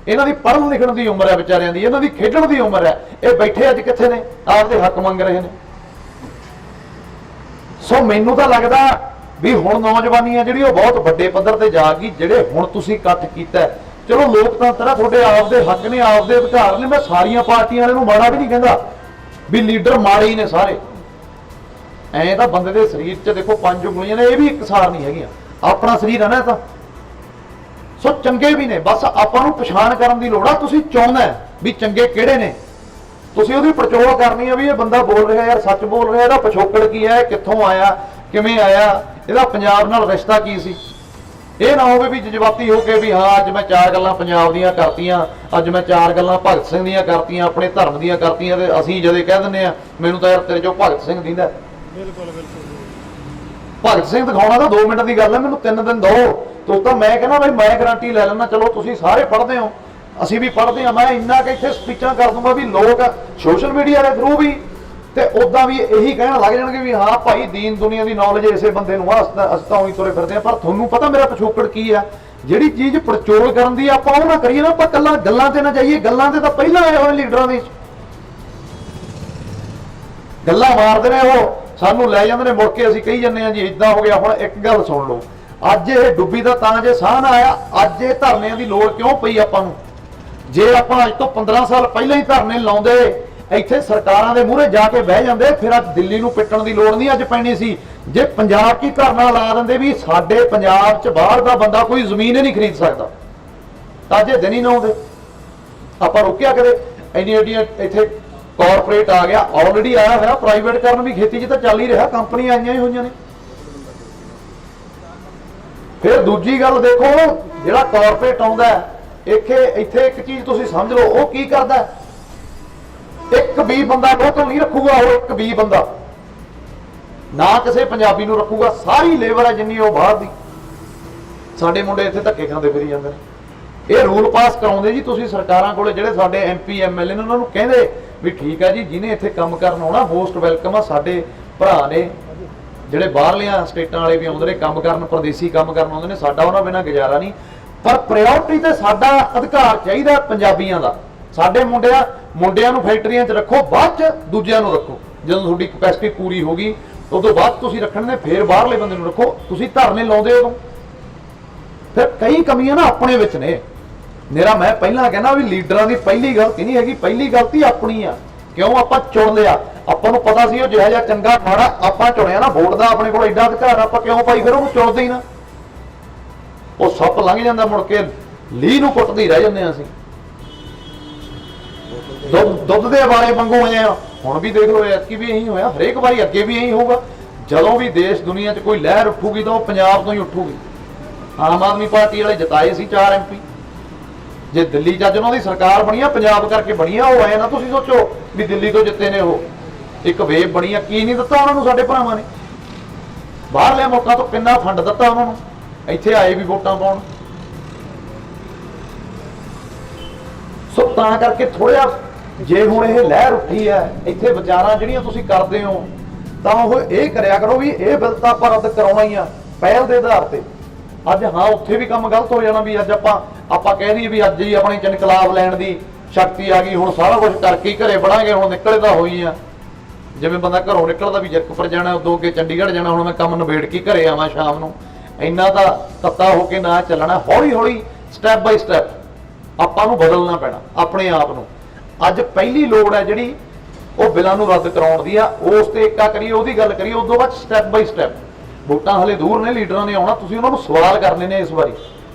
ਇਹਨਾਂ ਦੀ ਪੜ੍ਹਨ ਲਿਖਣ ਦੀ ਉਮਰ ਹੈ ਵਿਚਾਰਿਆਂ ਦੀ, ਇਹਨਾਂ ਦੀ ਖੇਡਣ ਦੀ ਉਮਰ ਹੈ। ਇਹ ਬੈਠੇ ਅੱਜ ਕਿੱਥੇ ਨੇ? ਆਪਦੇ ਹੱਕ ਮੰਗ ਰਹੇ ਨੇ। ਸੋ ਮੈਨੂੰ ਤਾਂ ਲੱਗਦਾ ਵੀ ਹੁਣ ਨੌਜਵਾਨੀ ਆ ਜਿਹੜੀ ਉਹ ਬਹੁਤ ਵੱਡੇ ਪੱਧਰ ਤੇ ਜਾ ਗਈ। ਜਿਹੜੇ ਹੁਣ ਤੁਸੀਂ ਇਕੱਠ ਕੀਤਾ, ਚਲੋ ਲੋਕਤੰਤਰ ਆ, ਤੁਹਾਡੇ ਆਪਦੇ ਹੱਕ ਨੇ, ਆਪਦੇ ਅਧਿਕਾਰ ਨੇ। ਮੈਂ ਸਾਰੀਆਂ ਪਾਰਟੀਆਂ ਵਾਲਿਆਂ ਨੂੰ ਮਾੜਾ ਵੀ ਨਹੀਂ ਕਹਿੰਦਾ ਵੀ ਲੀਡਰ ਮਾੜੇ ਹੀ ਨੇ ਸਾਰੇ। ਐਂ ਤਾਂ ਬੰਦੇ ਦੇ ਸਰੀਰ 'ਚ ਦੇਖੋ 5 ਉਂਗਲੀਆਂ ਨੇ, ਇਹ ਵੀ ਇਕਸਾਰ ਨਹੀਂ ਹੈਗੀਆਂ। ਆਪਣਾ ਸਰੀਰ ਹੈ ਨਾ ਤਾਂ। ਸੋ ਚੰਗੇ ਵੀ ਨੇ, ਬਸ ਆਪਾਂ ਨੂੰ ਪਛਾਣ ਕਰਨ ਦੀ ਲੋੜ ਆ। ਤੁਸੀਂ ਚਾਹੁੰਦਾ ਵੀ ਚੰਗੇ ਕਿਹੜੇ ਨੇ, ਤੁਸੀਂ ਉਹਦੀ ਪੜਚੋਲ ਕਰਨੀ ਆ ਵੀ ਇਹ ਬੰਦਾ ਬੋਲ ਰਿਹਾ ਯਾਰ ਸੱਚ ਬੋਲ ਰਿਹਾ, ਇਹਦਾ ਪਿਛੋਕੜ ਕੀ ਹੈ, ਕਿੱਥੋਂ ਆਇਆ, ਕਿਵੇਂ ਆਇਆ, ਇਹਦਾ ਪੰਜਾਬ ਨਾਲ ਰਿਸ਼ਤਾ ਕੀ ਸੀ। ਇਹ ਨਾ ਹੋਵੇ ਵੀ ਜਜ਼ਬਾਤੀ ਹੋ ਕੇ ਵੀ ਹਾਂ ਅੱਜ ਮੈਂ 4 ਗੱਲਾਂ ਪੰਜਾਬ ਦੀਆਂ ਕਰਤੀਆਂ, ਅੱਜ ਮੈਂ 4 ਗੱਲਾਂ ਭਗਤ ਸਿੰਘ ਦੀਆਂ ਕਰਤੀਆਂ, ਆਪਣੇ ਧਰਮ ਦੀਆਂ ਕਰਤੀਆਂ, ਤੇ ਅਸੀਂ ਜਦੇ ਕਹਿ ਦਿੰਦੇ ਆ ਮੈਨੂੰ ਤਾਂ ਯਾਰ ਤੇਰੇ ਚੋਂ ਭਗਤ ਸਿੰਘ ਦਿੰਦਾ। ਭਗਤ ਸਿੰਘ ਦਿਖਾਉਣਾ ਤਾਂ 2 ਮਿੰਟ ਦੀ ਗੱਲ ਹੈ, ਮੈਨੂੰ 3 ਦਿਨ ਦਿਓ ਤੋ ਤਾਂ ਮੈਂ ਕਹਿੰਦਾ ਬਈ ਮੈਂ ਗਾਰੰਟੀ ਲੈ ਲੈਣਾ। ਚਲੋ ਤੁਸੀਂ ਸਾਰੇ ਪੜ੍ਹਦੇ ਹੋ, ਅਸੀਂ ਵੀ ਪੜ੍ਹਦੇ ਹਾਂ। ਮੈਂ ਇੰਨਾ ਕਿ ਇੱਥੇ ਸਪੀਚਾਂ ਕਰ ਦੂੰਗਾ ਵੀ ਲੋਕ ਸੋਸ਼ਲ ਮੀਡੀਆ ਦੇ ਥਰੂ ਵੀ ਤੇ ਉਦਾਂ ਵੀ ਇਹੀ ਕਹਿਣ ਲੱਗ ਜਾਣਗੇ ਵੀ ਹਾਂ ਭਾਈ ਦੀਨ ਦੁਨੀਆ ਦੀ ਨੌਲੇਜ ਇਸੇ ਬੰਦੇ ਨੂੰ ਆ, ਅਸੀਂ ਤਾਂ ਉਹੀ ਤੁਰੇ ਫਿਰਦੇ ਆ। ਪਰ ਤੁਹਾਨੂੰ ਪਤਾ ਮੇਰਾ ਪਿਛੋਕੜ ਕੀ ਆ? ਜਿਹੜੀ ਚੀਜ਼ ਪੜਚੋਲ ਕਰਨ ਦੀ ਆਪਾਂ ਉਹ ਨਾ ਕਰੀਏ ਨਾ, ਆਪਾਂ ਕੱਲਾ ਗੱਲਾਂ ਤੇ ਨਾ ਜਾਈਏ। ਗੱਲਾਂ ਤੇ ਤਾਂ ਪਹਿਲਾਂ ਆਏ ਹੋਏ ਲੀਡਰਾਂ ਦੇ, ਗੱਲਾਂ ਮਾਰਦੇ ਨੇ ਉਹ, ਸਾਨੂੰ ਲੈ ਜਾਂਦੇ ਨੇ, ਮੁੜ ਕੇ ਅਸੀਂ ਕਹੀ ਜਾਂਦੇ ਆ ਜੀ ਇਦਾਂ ਹੋ ਗਿਆ। ਹੁਣ ਇੱਕ ਗੱਲ ਸੁਣ ਲਓ, ਅੱਜ ਇਹ ਡੁੱਬੀ ਦਾ ਤਾਂ ਜੇ ਸਾਹ ਨਾ ਆਇਆ, ਅੱਜ ਇਹ ਧਰਨਿਆਂ ਦੀ ਲੋੜ ਕਿਉਂ ਪਈ ਆਪਾਂ ਨੂੰ? ਜੇ ਆਪਾਂ ਅੱਜ ਤੋਂ 15 ਸਾਲ ਪਹਿਲਾਂ ਹੀ ਧਰਨੇ ਲਾਉਂਦੇ, ਇੱਥੇ ਸਰਕਾਰਾਂ ਦੇ ਮੂਹਰੇ ਜਾ ਕੇ ਬਹਿ ਜਾਂਦੇ, ਫਿਰ ਅੱਜ ਦਿੱਲੀ ਨੂੰ ਪਿੱਟਣ ਦੀ ਲੋੜ ਨਹੀਂ ਅੱਜ ਪੈਣੀ ਸੀ। ਜੇ ਪੰਜਾਬ 'ਚ ਹੀ ਧਰਨਾ ਲਾ ਦਿੰਦੇ ਵੀ ਸਾਡੇ ਪੰਜਾਬ 'ਚ ਬਾਹਰ ਦਾ ਬੰਦਾ ਕੋਈ ਜ਼ਮੀਨ ਹੀ ਨਹੀਂ ਖਰੀਦ ਸਕਦਾ, ਤਾਂ ਜੇ ਦਿਨ ਹੀ ਨਾ ਆਉਂਦੇ। ਆਪਾਂ ਰੁਕਿਆ ਕਦੇ? ਇੰਨੀਆਂ ਇੱਥੇ ਕਾਰਪੋਰੇਟ ਆ ਗਿਆ, ਆਲਰੇਡੀ ਆਇਆ ਹੋਇਆ। ਪ੍ਰਾਈਵੇਟ ਕਰਨ ਵੀ ਖੇਤੀ 'ਚ ਤਾਂ ਚੱਲ ਹੀ ਰਿਹਾ, ਕੰਪਨੀਆਂ ਆਈਆਂ ਹੀ ਹੋਈਆਂ ਨੇ। ਫਿਰ ਦੂਜੀ ਗੱਲ ਦੇਖੋ, ਜਿਹੜਾ ਕਾਰਪੋਰੇਟ ਆਉਂਦਾ ਇੱਥੇ ਇੱਕ ਚੀਜ਼ ਤੁਸੀਂ ਸਮਝ ਲਓ, ਉਹ ਕੀ ਕਰਦਾ? ਇੱਕ ਵੀ ਬੰਦਾ ਬਹੁਤ ਨਹੀਂ ਰੱਖੂਗਾ, ਉਹ ਇੱਕ ਵੀ ਬੰਦਾ ਨਾ ਕਿਸੇ ਪੰਜਾਬੀ ਨੂੰ ਰੱਖੂਗਾ। ਸਾਰੀ ਲੇਬਰ ਹੈ ਜਿੰਨੀ ਉਹ ਬਾਹਰ ਦੀ। ਸਾਡੇ ਮੁੰਡੇ ਇੱਥੇ ਧੱਕੇ ਖਾਂਦੇ ਫਿਰੀ ਜਾਂਦੇ ਨੇ। ਇਹ ਰੂਲ ਪਾਸ ਕਰਾਉਂਦੇ ਜੀ ਤੁਸੀਂ ਸਰਕਾਰਾਂ ਕੋਲੇ, ਜਿਹੜੇ ਸਾਡੇ MP MLA ਨੇ ਉਹਨਾਂ ਨੂੰ ਕਹਿੰਦੇ ਵੀ ਠੀਕ ਹੈ ਜੀ ਜਿਹਨੇ ਇੱਥੇ ਕੰਮ ਕਰਨ ਆਉਣਾ ਮੋਸਟ ਵੈਲਕਮ ਆ। ਸਾਡੇ ਭਰਾ ਨੇ ਜਿਹੜੇ ਬਾਹਰਲੀਆਂ ਸਟੇਟਾਂ ਵਾਲੇ ਵੀ ਆਉਂਦੇ ਨੇ ਕੰਮ ਕਰਨ, ਪਰਦੇਸੀ ਕੰਮ ਕਰਨ ਆਉਂਦੇ ਨੇ, ਸਾਡਾ ਉਹਨਾਂ ਬਿਨਾਂ ਗੁਜ਼ਾਰਾ ਨਹੀਂ। ਪਰ ਪ੍ਰਾਇੋਰਟੀ ਤੇ ਸਾਡਾ ਅਧਿਕਾਰ ਚਾਹੀਦਾ ਪੰਜਾਬੀਆਂ ਦਾ। ਸਾਡੇ ਮੁੰਡਿਆਂ ਨੂੰ ਫੈਕਟਰੀਆਂ 'ਚ ਰੱਖੋ, ਬਾਅਦ 'ਚ ਦੂਜਿਆਂ ਨੂੰ ਰੱਖੋ। ਜਦੋਂ ਤੁਹਾਡੀ ਕਪੈਸਿਟੀ ਪੂਰੀ ਹੋ ਗਈ ਉਸ ਤੋਂ ਬਾਅਦ ਤੁਸੀਂ ਰੱਖਣ ਨੇ, ਫਿਰ ਬਾਹਰਲੇ ਬੰਦੇ ਨੂੰ ਰੱਖੋ। ਤੁਸੀਂ ਧਰਨੇ ਲਾਉਂਦੇ ਹੋ ਫਿਰ ਕਈ ਕਮੀਆਂ ਨਾ ਆਪਣੇ ਵਿੱਚ ਨੇ। ਮੈਂ ਪਹਿਲਾਂ ਕਹਿੰਦਾ ਵੀ ਲੀਡਰਾਂ ਦੀ ਪਹਿਲੀ ਗਲਤੀ ਨਹੀਂ ਹੈਗੀ, ਪਹਿਲੀ ਗਲਤੀ ਆਪਣੀ ਆ। ਕਿਉਂ? ਆਪਾਂ ਚੁਣ ਲਿਆ, ਆਪਾਂ ਨੂੰ ਪਤਾ ਸੀ ਉਹ ਜਿਹੜਾ ਜਿਹਾ ਚੰਗਾ ਮਾੜਾ ਆਪਾਂ ਚੁਣਿਆ ਨਾ। ਵੋਟ ਦਾ ਆਪਣੇ ਕੋਲ ਐਡਾ ਅਧਿਕਾਰ, ਆਪਾਂ ਕਿਉਂ ਭਾਈ ਫਿਰ ਉਹਨੂੰ ਚੁਣਦੇ ਹੀ ਨਾ। ਉਹ ਸੱਪ ਲੰਘ ਜਾਂਦਾ, ਮੁੜ ਕੇ ਲੀਹ ਨੂੰ ਕੁੱਟਦੇ ਹੀ ਰਹਿ ਜਾਂਦੇ ਆ ਅਸੀਂ। ਦੁੱਧ ਦੇ ਵਾਲੇ ਵਾਂਗੂ ਹੋਏ ਆ। ਹੁਣ ਵੀ ਦੇਖ ਲਓ ਐਤਕੀ ਵੀ ਇਹੀ ਹੋਇਆ, ਹਰੇਕ ਵਾਰੀ ਅੱਗੇ ਵੀ ਇਹੀ ਹੋਊਗਾ। ਜਦੋਂ ਵੀ ਦੇਸ਼ ਦੁਨੀਆ 'ਚ ਕੋਈ ਲਹਿਰ ਉੱਠੂਗੀ ਤਾਂ ਉਹ ਪੰਜਾਬ ਤੋਂ ਹੀ ਉੱਠੂਗੀ। ਆਮ ਆਦਮੀ ਪਾਰਟੀ ਵਾਲੇ ਜਿਤਾਏ ਸੀ 4 MP। ਜੇ ਦਿੱਲੀ 'ਚ ਅੱਜ ਉਹਨਾਂ ਦੀ ਸਰਕਾਰ ਬਣੀ ਆ, ਪੰਜਾਬ ਕਰਕੇ ਬਣੀ ਆ। ਉਹ ਆਏ ਨਾ ਤੁਸੀਂ ਸੋਚੋ ਵੀ ਦਿੱਲੀ ਤੋਂ ਜਿੱਤੇ ਨੇ, ਉਹ ਇੱਕ ਵੇਵ ਬਣੀ ਆ। ਕੀ ਨਹੀਂ ਦਿੱਤਾ ਉਹਨਾਂ ਨੂੰ ਸਾਡੇ ਭਰਾਵਾਂ ਨੇ? ਬਾਹਰਲੇ ਮੁਲਕਾਂ ਤੋਂ ਕਿੰਨਾ ਫੰਡ ਦਿੱਤਾ ਉਹਨਾਂ ਨੂੰ, ਇੱਥੇ ਆਏ ਵੀ ਵੋਟਾਂ ਪਾਉਣ। ਸੋ ਤਾਂ ਕਰਕੇ ਥੋੜ੍ਹਾ ਜੇ ਹੁਣ ਇਹ ਲਹਿਰ ਉੱਠੀ ਹੈ ਇੱਥੇ ਵਿਚਾਰਾਂ ਜਿਹੜੀਆਂ ਤੁਸੀਂ ਕਰਦੇ ਹੋ, ਤਾਂ ਉਹ ਇਹ ਕਰਿਆ ਕਰੋ ਵੀ ਇਹ ਬਿੱਲ ਤਾਂ ਆਪਾਂ ਰੱਦ ਕਰਾਉਣਾ ਹੀ ਆ ਪਹਿਲ ਦੇ ਆਧਾਰ ਤੇ। ਅੱਜ ਹਾਂ ਉੱਥੇ ਵੀ ਕੰਮ ਗਲਤ ਹੋ ਜਾਣਾ ਵੀ ਅੱਜ ਆਪਾਂ ਕਹਿ ਦਈਏ ਵੀ ਅੱਜ ਹੀ ਆਪਣੀ 'ਚ ਇਨਕਲਾਬ ਲੈਣ ਦੀ ਸ਼ਕਤੀ ਆ ਗਈ, ਹੁਣ ਸਾਰਾ ਕੁਝ ਕਰਕੇ ਹੀ ਘਰੇ ਬਣਾਂਗੇ। ਹੁਣ ਨਿਕਲੇ ਤਾਂ ਹੋਈ ਆ, ਜਿਵੇਂ ਬੰਦਾ ਘਰੋਂ ਨਿਕਲਦਾ ਵੀ ਜਰਕਪੁਰ ਜਾਣਾ, ਉਦੋਂ ਅੱਗੇ ਚੰਡੀਗੜ੍ਹ ਜਾਣਾ, ਹੁਣ ਮੈਂ ਕੰਮ ਨਿਬੇੜ ਕੇ ਘਰੇ ਆਵਾਂ ਸ਼ਾਮ ਨੂੰ। ਇੰਨਾ ਤਾਂ ਤੱਤਾ ਹੋ ਕੇ ਨਾ ਚੱਲਣਾ, ਹੌਲੀ ਹੌਲੀ ਸਟੈਪ ਬਾਈ ਸਟੈਪ ਆਪਾਂ ਨੂੰ ਬਦਲਣਾ ਪੈਣਾ ਆਪਣੇ ਆਪ ਨੂੰ। ਅੱਜ ਪਹਿਲੀ ਲੋੜ ਹੈ ਜਿਹੜੀ ਉਹ ਬਿੱਲਾਂ ਨੂੰ ਰੱਦ ਕਰਾਉਣ ਦੀ ਆ, ਉਸ ਤੇ ਏਕਾ ਕਰੀਏ, ਉਹਦੀ ਗੱਲ ਕਰੀਏ। ਉਸ ਤੋਂ ਬਾਅਦ ਸਟੈਪ ਬਾਈ ਸਟੈਪ, ਵੋਟਾਂ ਹਲੇ ਦੂਰ ਨੇ, ਲੀਡਰਾਂ ਨੇ ਆਉਣਾ, ਤੁਸੀਂ ਉਹਨਾਂ ਨੂੰ ਸਵਾਲ ਕਰਨੇ ਨੇ ਇਸ ਵਾਰੀ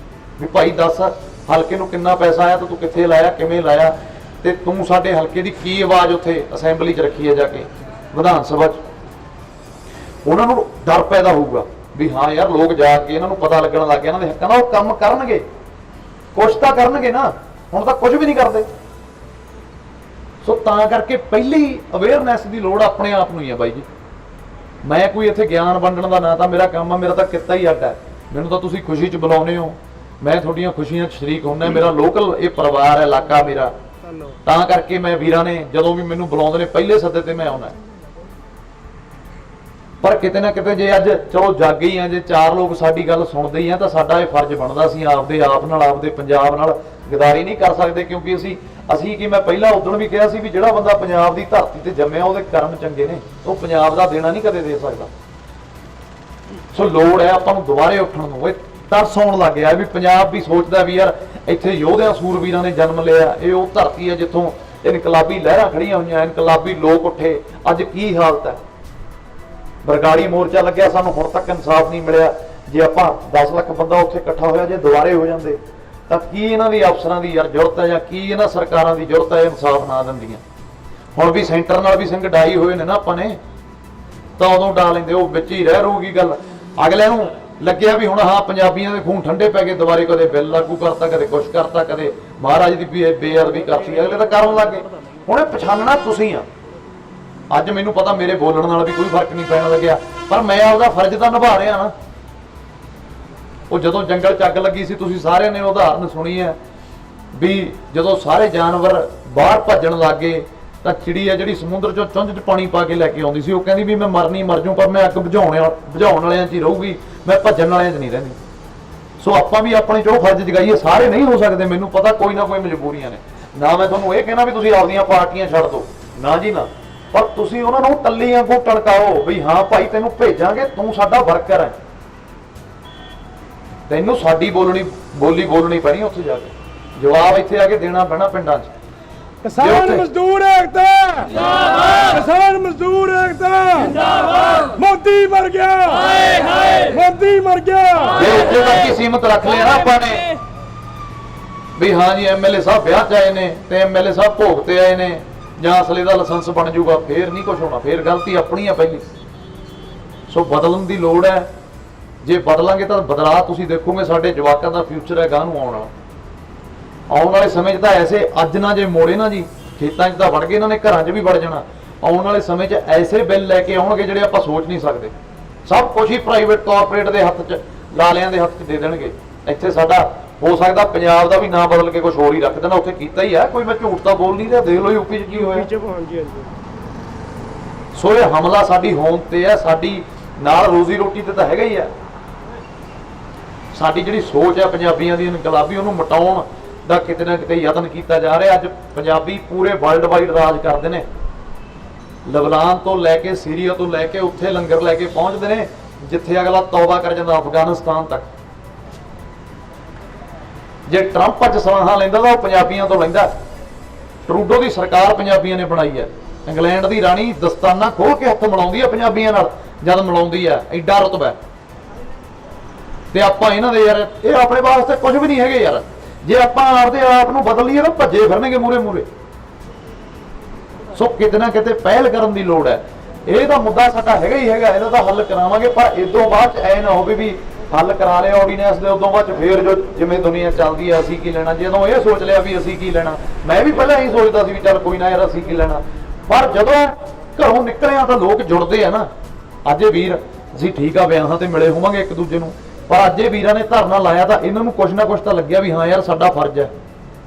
ਵੀ ਭਾਈ ਦੱਸ ਹਲਕੇ ਨੂੰ ਕਿੰਨਾ ਪੈਸਾ ਆਇਆ ਤੇ ਤੂੰ ਕਿੱਥੇ ਲਾਇਆ, ਕਿਵੇਂ ਲਾਇਆ, ਤੇ ਤੂੰ ਸਾਡੇ ਹਲਕੇ ਦੀ ਕੀ ਆਵਾਜ਼ ਉੱਥੇ ਅਸੈਂਬਲੀ 'ਚ ਰੱਖੀ ਹੈ ਜਾ ਕੇ, ਵਿਧਾਨ ਸਭਾ 'ਚ। ਉਹਨਾਂ ਨੂੰ ਡਰ ਪੈਦਾ ਹੋਊਗਾ ਵੀ ਹਾਂ ਯਾਰ ਲੋਕ ਜਾ ਕੇ ਇਹਨਾਂ ਨੂੰ ਪਤਾ ਲੱਗਣ ਲੱਗ ਗਿਆ ਇਹਨਾਂ ਦੇ ਹੱਕਾਂ ਦਾ, ਉਹ ਕੰਮ ਕਰਨਗੇ, ਕੁਛ ਤਾਂ ਕਰਨਗੇ ਨਾ, ਹੁਣ ਤਾਂ ਕੁਝ ਵੀ ਨਹੀਂ ਕਰਦੇ। ਸੋ ਤਾਂ ਕਰਕੇ ਪਹਿਲੀ ਅਵੇਅਰਨੈਸ ਦੀ ਲੋੜ ਆਪਣੇ ਆਪ ਨੂੰ ਹੀ ਹੈ ਬਾਈ ਜੀ। ਮੈਂ ਕੋਈ ਇੱਥੇ ਗਿਆਨ ਵੰਡਣ ਦਾ ਨਾ ਤਾਂ ਮੇਰਾ ਕੰਮ ਆ, ਮੇਰਾ ਤਾਂ ਕਿੱਤਾ ਹੀ ਅੱਡ ਹੈ। ਮੈਨੂੰ ਤਾਂ ਤੁਸੀਂ ਖੁਸ਼ੀ 'ਚ ਬੁਲਾਉਂਦੇ ਹੋ, ਮੈਂ ਤੁਹਾਡੀਆਂ ਖੁਸ਼ੀਆਂ 'ਚ ਸ਼ਰੀਕ ਹੁੰਦਾ। ਮੇਰਾ ਲੋਕਲ ਇਹ ਪਰਿਵਾਰ ਹੈ, ਇਲਾਕਾ ਮੇਰਾ, ਤਾਂ ਕਰਕੇ ਮੈਂ ਵੀਰਾਂ ਨੇ ਜਦੋਂ ਵੀ ਮੈਨੂੰ ਬੁਲਾਉਂਦੇ ਨੇ ਪਹਿਲੇ ਸੱਦੇ ਤੇ ਮੈਂ ਆਉਣਾ। ਪਰ ਕਿਤੇ ਨਾ ਕਿਤੇ ਜੇ ਅੱਜ ਚਲੋ ਜਾਗੇ ਹੀ ਆ, ਜੇ 4 ਲੋਕ ਸਾਡੀ ਗੱਲ ਸੁਣਦੇ ਹੀ ਆ, ਤਾਂ ਸਾਡਾ ਇਹ ਫਰਜ਼ ਬਣਦਾ ਸੀ ਆਪਦੇ ਆਪ ਨਾਲ, ਆਪਦੇ ਪੰਜਾਬ ਨਾਲ ਗਦਾਰੀ ਨਹੀਂ ਕਰ ਸਕਦੇ। ਕਿਉਂਕਿ ਅਸੀਂ ਕੀ, ਮੈਂ ਪਹਿਲਾਂ ਉਦੋਂ ਵੀ ਕਿਹਾ ਸੀ ਵੀ ਜਿਹੜਾ ਬੰਦਾ ਪੰਜਾਬ ਦੀ ਧਰਤੀ ਤੇ ਜੰਮਿਆ ਉਹਦੇ ਕਰਮ ਚੰਗੇ ਨੇ, ਉਹ ਪੰਜਾਬ ਦਾ ਦੇਣਾ ਨਹੀਂ ਕਦੇ ਦੇ ਸਕਦਾ। ਸੋ ਲੋੜ ਹੈ ਆਪਾਂ ਨੂੰ ਦੁਬਾਰੇ ਉੱਠਣ ਨੂੰ। ਇਹ ਤਰਸ ਆਉਣ ਲੱਗ ਗਿਆ ਵੀ ਪੰਜਾਬ ਵੀ ਸੋਚਦਾ ਵੀ ਯਾਰ ਇੱਥੇ ਯੋਧਿਆਂ ਸੂਰਵੀਰਾਂ ਨੇ ਜਨਮ ਲਿਆ, ਇਹ ਉਹ ਧਰਤੀ ਹੈ ਜਿੱਥੋਂ ਇਨਕਲਾਬੀ ਲਹਿਰਾਂ ਖੜੀਆਂ ਹੋਈਆਂ, ਇਨਕਲਾਬੀ ਲੋਕ ਉੱਠੇ। ਅੱਜ ਕੀ ਹਾਲਤ ਹੈ, ਬਰਗਾੜੀ ਮੋਰਚਾ ਲੱਗਿਆ, ਸਾਨੂੰ ਹੁਣ ਤੱਕ ਇਨਸਾਫ ਨਹੀਂ ਮਿਲਿਆ। ਜੇ ਆਪਾਂ 10 ਲੱਖ ਬੰਦਾ ਉੱਥੇ ਇਕੱਠਾ ਹੋਇਆ, ਜੇ ਦੁਬਾਰੇ ਹੋ ਜਾਂਦੇ ਤਾਂ ਕੀ ਇਹਨਾਂ ਦੀ ਅਫਸਰਾਂ ਦੀ ਯਾਰ ਜ਼ਰੂਰਤ ਹੈ, ਜਾਂ ਕੀ ਇਹਨਾਂ ਸਰਕਾਰਾਂ ਦੀ ਜ਼ਰੂਰਤ ਹੈ ਇਨਸਾਫ ਨਾ ਦਿੰਦੀਆਂ। ਹੁਣ ਵੀ ਸੈਂਟਰ ਨਾਲ ਵੀ ਸਿੰਘ ਡਾਈ ਹੋਏ ਨੇ ਨਾ ਆਪਾਂ ਨੇ, ਤਾਂ ਉਦੋਂ ਡਾ ਲੈਂਦੇ, ਉਹ ਵਿੱਚ ਹੀ ਰਹਿ ਰਹੂਗੀ ਗੱਲ। ਅਗਲੇ ਨੂੰ ਲੱਗਿਆ ਵੀ ਹੁਣ ਹਾਂ ਪੰਜਾਬੀਆਂ ਦੇ ਖੂਨ ਠੰਡੇ ਪੈ ਗਏ, ਦੁਬਾਰੇ ਕਦੇ ਬਿੱਲ ਲਾਗੂ ਕਰਤਾ, ਕਦੇ ਕੁਛ ਕਰਤਾ, ਕਦੇ ਮਹਾਰਾਜ ਦੀ ਬੇਅਦਬੀ ਕਰਤੀ, ਅਗਲੇ ਤਾਂ ਕਰਨ ਲੱਗੇ। ਹੁਣ ਇਹ ਪਛਾਣਨਾ ਤੁਸੀਂ ਆ। ਅੱਜ ਮੈਨੂੰ ਪਤਾ ਮੇਰੇ ਬੋਲਣ ਨਾਲ ਵੀ ਕੋਈ ਫਰਕ ਨਹੀਂ ਪੈਣ ਲੱਗਿਆ, ਪਰ ਮੈਂ ਆਪਦਾ ਫਰਜ਼ ਤਾਂ ਨਿਭਾ ਰਿਹਾ ਨਾ। ਉਹ ਜਦੋਂ ਜੰਗਲ 'ਚ ਅੱਗ ਲੱਗੀ ਸੀ, ਤੁਸੀਂ ਸਾਰਿਆਂ ਨੇ ਉਦਾਹਰਨ ਸੁਣੀ ਹੈ ਵੀ ਜਦੋਂ ਸਾਰੇ ਜਾਨਵਰ ਬਾਹਰ ਭੱਜਣ ਲੱਗੇ ਤਾਂ ਚਿੜੀ ਹੈ ਜਿਹੜੀ ਸਮੁੰਦਰ 'ਚੋਂ ਚੁੰਝ 'ਚ ਪਾਣੀ ਪਾ ਕੇ ਲੈ ਕੇ ਆਉਂਦੀ ਸੀ, ਉਹ ਕਹਿੰਦੀ ਵੀ ਮੈਂ ਮਰਨੀ ਮਰ ਜਾਊਂ, ਪਰ ਮੈਂ ਅੱਗ ਬੁਝਾਉਣ ਵਾਲਿਆਂ 'ਚ ਹੀ ਰਹੂਗੀ, ਮੈਂ ਭੱਜਣ ਵਾਲਿਆਂ 'ਚ ਨਹੀਂ ਰਹਿੰਦੀ। ਸੋ ਆਪਾਂ ਵੀ ਆਪਣੇ 'ਚ ਉਹ ਫਰਜ਼ ਜਗਾਈਏ। ਸਾਰੇ ਨਹੀਂ ਹੋ ਸਕਦੇ, ਮੈਨੂੰ ਪਤਾ ਕੋਈ ਨਾ ਕੋਈ ਮਜਬੂਰੀਆਂ ਨੇ। ਨਾ ਮੈਂ ਤੁਹਾਨੂੰ ਇਹ ਕਹਿਣਾ ਵੀ ਤੁਸੀਂ ਆਪਦੀਆਂ ਪਾਰਟੀਆਂ ਛੱਡ ਦਿਓ, ਨਾ ਜੀ ਨਾ, ਪਰ ਤੁਸੀਂ ਉਹਨਾਂ ਨੂੰ ਟੱਲੀ ਵਾਂਗੂ ਟਣਕਾਓ ਵੀ ਹਾਂ ਭਾਈ ਤੈਨੂੰ ਭੇਜਾਂਗੇ, ਤੂੰ ਸਾਡਾ ਵਰਕਰ ਹੈ, ਤੈਨੂੰ ਸਾਡੀ ਬੋਲੀ ਬੋਲਣੀ ਪੈਣੀ। ਉੱਥੇ ਜਾ ਕੇ ਜਵਾਬ ਇੱਥੇ ਆ ਕੇ ਦੇਣਾ ਪੈਣਾ ਪਿੰਡਾਂ 'ਚ। ਕਿਸਾਨ ਮਜ਼ਦੂਰ ਏਕਤਾ ਜਿੰਦਾਬਾਦ, ਕਿਸਾਨ ਮਜ਼ਦੂਰ ਏਕਤਾ ਜਿੰਦਾਬਾਦ। ਮੋਦੀ ਮਰ ਗਿਆ, ਹਾਏ ਹਾਏ ਮੋਦੀ ਮਰ ਗਿਆ। ਜੇ ਉੱਥੇ ਤੱਕ ਹੀ ਸੀਮਤ ਰੱਖ ਲਿਆ ਨਾ ਆਪਾਂ ਨੇ ਵੀ ਹਾਂ ਜੀ ਐਮਐਲਏ ਸਾਹਿਬ ਵਿਆਹ 'ਚ ਆਏ ਨੇ ਤੇ ਐਮਐਲਏ ਸਾਹਿਬ ਭੋਗ ਤੇ ਆਏ ਨੇ, ਜਾਂ ਅਸਲੇ ਦਾ ਲਾਇਸੈਂਸ ਬਣ ਜਾਊਗਾ, ਫੇਰ ਨਹੀਂ ਕੁਝ ਹੋਣਾ, ਫੇਰ ਗਲਤੀ ਆਪਣੀ ਆ ਪਹਿਲੀ। ਸੋ ਬਦਲਣ ਦੀ ਲੋੜ ਹੈ। ਜੇ ਬਦਲਾਂਗੇ ਤਾਂ ਬਦਲਾਅ ਤੁਸੀਂ ਦੇਖੋਗੇ, ਸਾਡੇ ਜਵਾਕਾਂ ਦਾ ਫਿਊਚਰ ਹੈ ਗਾਂ ਨੂੰ ਆਉਣ ਵਾਲਾ। ਆਉਣ ਵਾਲੇ ਸਮੇਂ 'ਚ ਤਾਂ ਐਸੇ ਅੱਜ ਨਾ ਜੇ ਮੋੜੇ ਨਾ ਜੀ, ਖੇਤਾਂ 'ਚ ਤਾਂ ਵੜ ਗਏ ਇਹਨਾਂ ਨੇ, ਘਰਾਂ 'ਚ ਵੀ ਵੜ ਜਾਣਾ। ਆਉਣ ਵਾਲੇ ਸਮੇਂ 'ਚ ਐਸੇ ਬਿੱਲ ਲੈ ਕੇ ਆਉਣਗੇ ਜਿਹੜੇ ਆਪਾਂ ਸੋਚ ਨਹੀਂ ਸਕਦੇ। ਸਭ ਕੁਝ ਹੀ ਪ੍ਰਾਈਵੇਟ ਕਾਰਪੋਰੇਟ ਦੇ ਹੱਥ 'ਚ, ਲਾਲਿਆਂ ਦੇ ਹੱਥ 'ਚ ਦੇ ਦੇਣਗੇ। ਇੱਥੇ ਸਾਡਾ ਹੋ ਸਕਦਾ ਪੰਜਾਬ ਦਾ ਵੀ ਨਾਂ ਬਦਲ ਕੇ ਕੁਝ ਹੋਰ ਹੀ ਰੱਖ ਦੇਣਾ। ਉੱਥੇ ਕੀਤਾ ਹੀ ਆ, ਕੋਈ ਮੈਂ ਝੂਠ ਤਾਂ ਬੋਲ ਨਹੀਂ ਰਿਹਾ। ਦੇਖ ਲਓ ਯੂਪੀ 'ਚ ਕੀ ਹੋਇਆ। ਸੋ ਇਹ ਹਮਲਾ ਸਾਡੀ ਹੋਂਦ ਤੇ ਹੈ, ਸਾਡੀ ਨਾਲ ਰੋਜ਼ੀ ਰੋਟੀ ਤੇ ਤਾਂ ਹੈਗਾ ਹੀ ਆ। ਸਾਡੀ ਜਿਹੜੀ ਸੋਚ ਹੈ ਪੰਜਾਬੀਆਂ ਦੀ ਇਨਕਲਾਬੀ, ਉਹਨੂੰ ਮਿਟਾਉਣ ਦਾ ਕਿਤੇ ਨਾ ਕਿਤੇ ਯਤਨ ਕੀਤਾ ਜਾ ਰਿਹਾ। ਅੱਜ ਪੰਜਾਬੀ ਪੂਰੇ ਵਰਲਡ ਵਾਈਡ ਰਾਜ ਕਰਦੇ ਨੇ, ਲਬਨਾਨ ਤੋਂ ਲੈ ਕੇ ਸੀਰੀਆ ਤੋਂ ਲੈ ਕੇ ਉੱਥੇ ਲੰਗਰ ਲੈ ਕੇ ਪਹੁੰਚਦੇ ਨੇ ਜਿੱਥੇ ਅਗਲਾ ਤੌਬਾ ਕਰ ਜਾਂਦਾ, ਅਫਗਾਨਿਸਤਾਨ ਤੱਕ। ਜੇ ਟਰੰਪ ਅੱਜ ਸਲਾਹਾਂ ਲੈਂਦਾ ਤਾਂ ਉਹ ਪੰਜਾਬੀਆਂ ਤੋਂ ਲੈਂਦਾ। ਟਰੂਡੋ ਦੀ ਸਰਕਾਰ ਪੰਜਾਬੀਆਂ ਨੇ ਬਣਾਈ ਹੈ। ਇੰਗਲੈਂਡ ਦੀ ਰਾਣੀ ਦਸਤਾਨਾ ਖੋਲ ਕੇ ਹੱਥ ਮਿਲਾਉਂਦੀ ਹੈ ਪੰਜਾਬੀਆਂ ਨਾਲ, ਜਦ ਮਿਲਾਉਂਦੀ ਹੈ, ਐਡਾ ਰੁਤਬਾ। ਤੇ ਆਪਾਂ ਇਹਨਾਂ ਦੇ ਯਾਰ ਇਹ ਆਪਣੇ ਵਾਸਤੇ ਕੁਝ ਵੀ ਨਹੀਂ ਹੈਗੇ ਯਾਰ। ਜੇ ਆਪਾਂ ਆਪਦੇ ਆਪ ਨੂੰ ਬਦਲ ਲਈਏ ਤਾਂ ਭੱਜੇ ਫਿਰਨਗੇ ਮੂਰੇ। ਸੋ ਕਿਤੇ ਨਾ ਕਿਤੇ ਪਹਿਲ ਕਰਨ ਦੀ ਲੋੜ ਹੈ। ਇਹ ਤਾਂ ਮੁੱਦਾ ਸਾਡਾ ਹੈਗਾ ਹੀ ਹੈਗਾ, ਇਹਦਾ ਤਾਂ ਹੱਲ ਕਰਾਵਾਂਗੇ। ਪਰ ਇਦੋਂ ਬਾਅਦ ਐ ਨਾ ਹੋਵੇ ਵੀ ਹੱਲ ਕਰਾ ਲਿਆ ਆਰਡੀਨੈਂਸ ਦੇ, ਉਦੋਂ ਬਾਅਦ ਫੇਰ ਜੋ ਜਿਵੇਂ ਦੁਨੀਆ ਚੱਲਦੀ ਹੈ ਅਸੀਂ ਕੀ ਲੈਣਾ। ਜਦੋਂ ਇਹ ਸੋਚ ਲਿਆ ਵੀ ਅਸੀਂ ਕੀ ਲੈਣਾ, ਮੈਂ ਵੀ ਪਹਿਲਾਂ ਇਹੀ ਸੋਚਦਾ ਸੀ ਵੀ ਚੱਲ ਕੋਈ ਨਾ ਯਾਰ ਅਸੀਂ ਕੀ ਲੈਣਾ। ਪਰ ਜਦੋਂ ਘਰੋਂ ਨਿਕਲਿਆ ਤਾਂ ਲੋਕ ਜੁੜਦੇ ਆ ਨਾ। ਅੱਜ ਇਹ ਵੀਰ ਅਸੀਂ ਠੀਕ ਆ ਵਿਆਹਾਂ ਤੇ ਮਿਲੇ ਹੋਵਾਂਗੇ ਇੱਕ ਦੂਜੇ ਨੂੰ, ਪਰ ਅੱਜ ਇਹ ਵੀਰਾਂ ਨੇ ਧਰਨਾ ਲਾਇਆ ਤਾਂ ਇਹਨਾਂ ਨੂੰ ਕੁਛ ਨਾ ਕੁਛ ਤਾਂ ਲੱਗਿਆ ਵੀ ਹਾਂ ਯਾਰ ਸਾਡਾ ਫਰਜ਼ ਹੈ।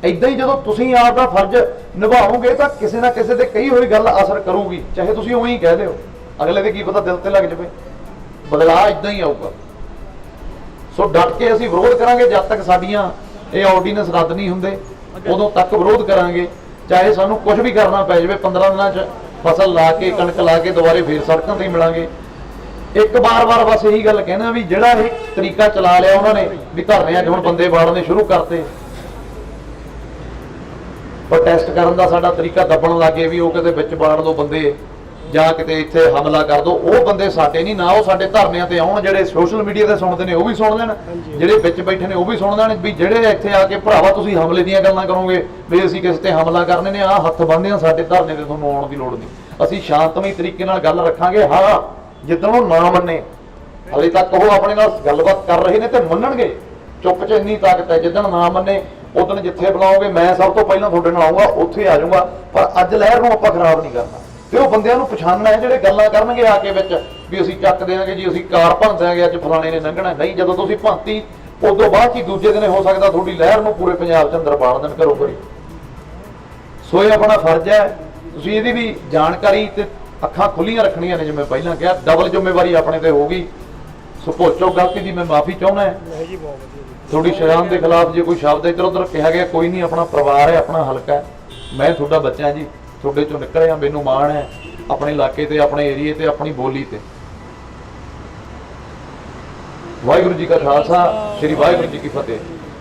ਇਦਾਂ ਹੀ ਜਦੋਂ ਤੁਸੀਂ ਆਪ ਦਾ ਫਰਜ਼ ਨਿਭਾਓਗੇ ਤਾਂ ਕਿਸੇ ਨਾ ਕਿਸੇ ਤੇ ਕਹੀ ਹੋਈ ਗੱਲ ਅਸਰ ਕਰੂਗੀ, ਚਾਹੇ ਤੁਸੀਂ ਉਵੇਂ ਹੀ ਕਹਿ ਦਿਓ, ਅਗਲੇ ਦੇ ਕੀ ਪਤਾ ਦਿਲ ਤੇ ਲੱਗ ਜਾਵੇ। ਬਦਲਾਅ ਇਦਾਂ ਹੀ ਆਊਗਾ। ਸੋ ਡਟ ਕੇ ਅਸੀਂ ਵਿਰੋਧ ਕਰਾਂਗੇ ਜਦ ਤੱਕ ਸਾਡੀਆਂ ਇਹ ਆਰਡੀਨੈਂਸ ਰੱਦ ਨਹੀਂ ਹੁੰਦੇ, ਉਦੋਂ ਤੱਕ ਵਿਰੋਧ ਕਰਾਂਗੇ। ਚਾਹੇ ਸਾਨੂੰ ਕੁਝ ਵੀ ਕਰਨਾ ਪੈ ਜਾਵੇ, 15 ਦਿਨਾਂ 'ਚ ਫਸਲ ਲਾ ਕੇ, ਕਣਕ ਲਾ ਕੇ ਦੁਬਾਰੇ ਫੇਰ ਸੜਕਾਂ ਤੇ ਹੀ ਮਿਲਾਂਗੇ। ਇੱਕ ਵਾਰ ਬਸ ਇਹੀ ਗੱਲ ਕਹਿਣਾ ਵੀ ਜਿਹੜਾ ਇਹ ਤਰੀਕਾ ਚਲਾ ਲਿਆ ਉਹਨਾਂ ਨੇ ਵੀ ਧਰਨਿਆਂ 'ਚ ਹੁਣ ਬੰਦੇ ਬਾੜਨੇ ਸ਼ੁਰੂ ਕਰਤੇ, ਪ੍ਰੋਟੈਸਟ ਕਰਨ ਦਾ ਸਾਡਾ ਤਰੀਕਾ ਦੱਬਣ ਲੱਗੇ ਵੀ ਉਹ ਕਿਤੇ ਵਿੱਚ ਬਾੜ ਦੋ ਬੰਦੇ ਜਾਂ ਕਿਤੇ ਇੱਥੇ ਹਮਲਾ ਕਰ ਦੋ। ਉਹ ਬੰਦੇ ਸਾਡੇ ਨਹੀਂ, ਨਾ ਉਹ ਸਾਡੇ ਧਰਨਿਆਂ ਤੇ ਆਉਣ। ਜਿਹੜੇ ਸੋਸ਼ਲ ਮੀਡੀਆ ਤੇ ਸੁਣਦੇ ਨੇ ਉਹ ਵੀ ਸੁਣ ਲੈਣ, ਜਿਹੜੇ ਵਿੱਚ ਬੈਠੇ ਨੇ ਉਹ ਵੀ ਸੁਣ ਲੈਣ ਵੀ ਜਿਹੜੇ ਇੱਥੇ ਆ ਕੇ ਭਰਾਵਾ ਤੁਸੀਂ ਹਮਲੇ ਦੀਆਂ ਗੱਲਾਂ ਕਰੋਗੇ ਵੀ ਅਸੀਂ ਕਿਸੇ ਤੇ ਹਮਲਾ ਕਰਨੇ ਨੇ, ਆਹ ਹੱਥ ਬੰਨ੍ਹਦੇ ਆ ਸਾਡੇ ਧਰਨੇ ਤੇ, ਤੁਹਾਨੂੰ ਆਉਣ ਦੀ ਲੋੜ ਨਹੀਂ। ਅਸੀਂ ਸ਼ਾਂਤਮਈ ਤਰੀਕੇ ਨਾਲ ਗੱਲ ਰੱਖਾਂਗੇ। ਹਾਂ, ਜਿੱਦਣ ਉਹ ਨਾ ਮੰਨੇ, ਹਾਲੇ ਤੱਕ ਉਹ ਆਪਣੇ ਨਾਲ ਗੱਲਬਾਤ ਕਰ ਰਹੇ ਨੇ ਤੇ ਮੰਨਣਗੇ। ਚੁੱਪ 'ਚ ਇੰਨੀ ਤਾਕਤ ਹੈ, ਜਿੱਦਣ ਨਾ ਮੰਨੇ ਉਦੋਂ ਜਿੱਥੇ ਬੁਲਾਓਗੇ ਮੈਂ ਸਭ ਤੋਂ ਪਹਿਲਾਂ ਤੁਹਾਡੇ ਨਾਲ ਆਊਂਗਾ, ਉੱਥੇ ਆ ਜਾਊਂਗਾ। ਪਰ ਅੱਜ ਲਹਿਰ ਨੂੰ ਆਪਾਂ ਖਰਾਬ ਨਹੀਂ ਕਰਨਾ ਤੇ ਉਹ ਬੰਦਿਆਂ ਨੂੰ ਪਛਾਣਨਾ ਹੈ ਜਿਹੜੇ ਗੱਲਾਂ ਕਰਨਗੇ ਆ ਕੇ ਵਿੱਚ ਵੀ ਅਸੀਂ ਚੱਕ ਦੇਵਾਂਗੇ ਜੀ, ਅਸੀਂ ਕਾਰ ਭੰਨ ਦਿਆਂਗੇ, ਅੱਜ ਫਲਾਣੇ ਨੇ ਲੰਘਣਾ। ਨਹੀਂ, ਜਦੋਂ ਤੁਸੀਂ ਭੰਤੀ ਉਦੋਂ ਬਾਅਦ ਹੀ ਦੂਜੇ ਦਿਨ ਹੋ ਸਕਦਾ ਤੁਹਾਡੀ ਲਹਿਰ ਨੂੰ ਪੂਰੇ ਪੰਜਾਬ 'ਚ ਅੰਦਰ ਬਾੜ ਦੇਣ ਘਰੋਂ ਘਰੀ। ਸੋ ਇਹ ਆਪਣਾ ਫਰਜ਼ ਹੈ, ਤੁਸੀਂ ਇਹਦੀ ਵੀ ਜਾਣਕਾਰੀ ਤੇ ਅੱਖਾਂ ਖੁੱਲੀਆਂ ਰੱਖਣੀਆਂ ਨੇ। ਜਿਵੇਂ ਪਹਿਲਾਂ ਕਿਹਾ, ਡਬਲ ਜ਼ਿੰਮੇਵਾਰੀ ਆਪਣੇ ਤੇ ਹੋਊਗੀ। ਸੋ ਭੁੱਲ ਗਲਤੀ ਦੀ ਮੈਂ ਮਾਫੀ ਚਾਹੁੰਦਾ। ਤੁਹਾਡੀ ਸ਼ਰਾਨ ਦੇ ਖਿਲਾਫ ਜੇ ਕੋਈ ਸ਼ਬਦ ਇੱਧਰ ਉੱਧਰ ਕਿਹਾ ਗਿਆ, ਕੋਈ ਨਹੀਂ, ਆਪਣਾ ਪਰਿਵਾਰ ਹੈ, ਆਪਣਾ ਹਲਕਾ ਹੈ, ਮੈਂ ਤੁਹਾਡਾ ਬੱਚਾ ਜੀ, ਤੁਹਾਡੇ ਚੋਂ ਨਿਕਲਿਆ, ਮੈਨੂੰ ਮਾਣ ਹੈ ਆਪਣੇ ਇਲਾਕੇ ਤੇ, ਆਪਣੇ ਏਰੀਏ ਤੇ, ਆਪਣੀ ਬੋਲੀ ਤੇ। ਵਾਹਿਗੁਰੂ ਜੀ ਕਾ ਖਾਲਸਾ, ਸ੍ਰੀ ਵਾਹਿਗੁਰੂ ਜੀ ਕੀ ਫਤਿਹ।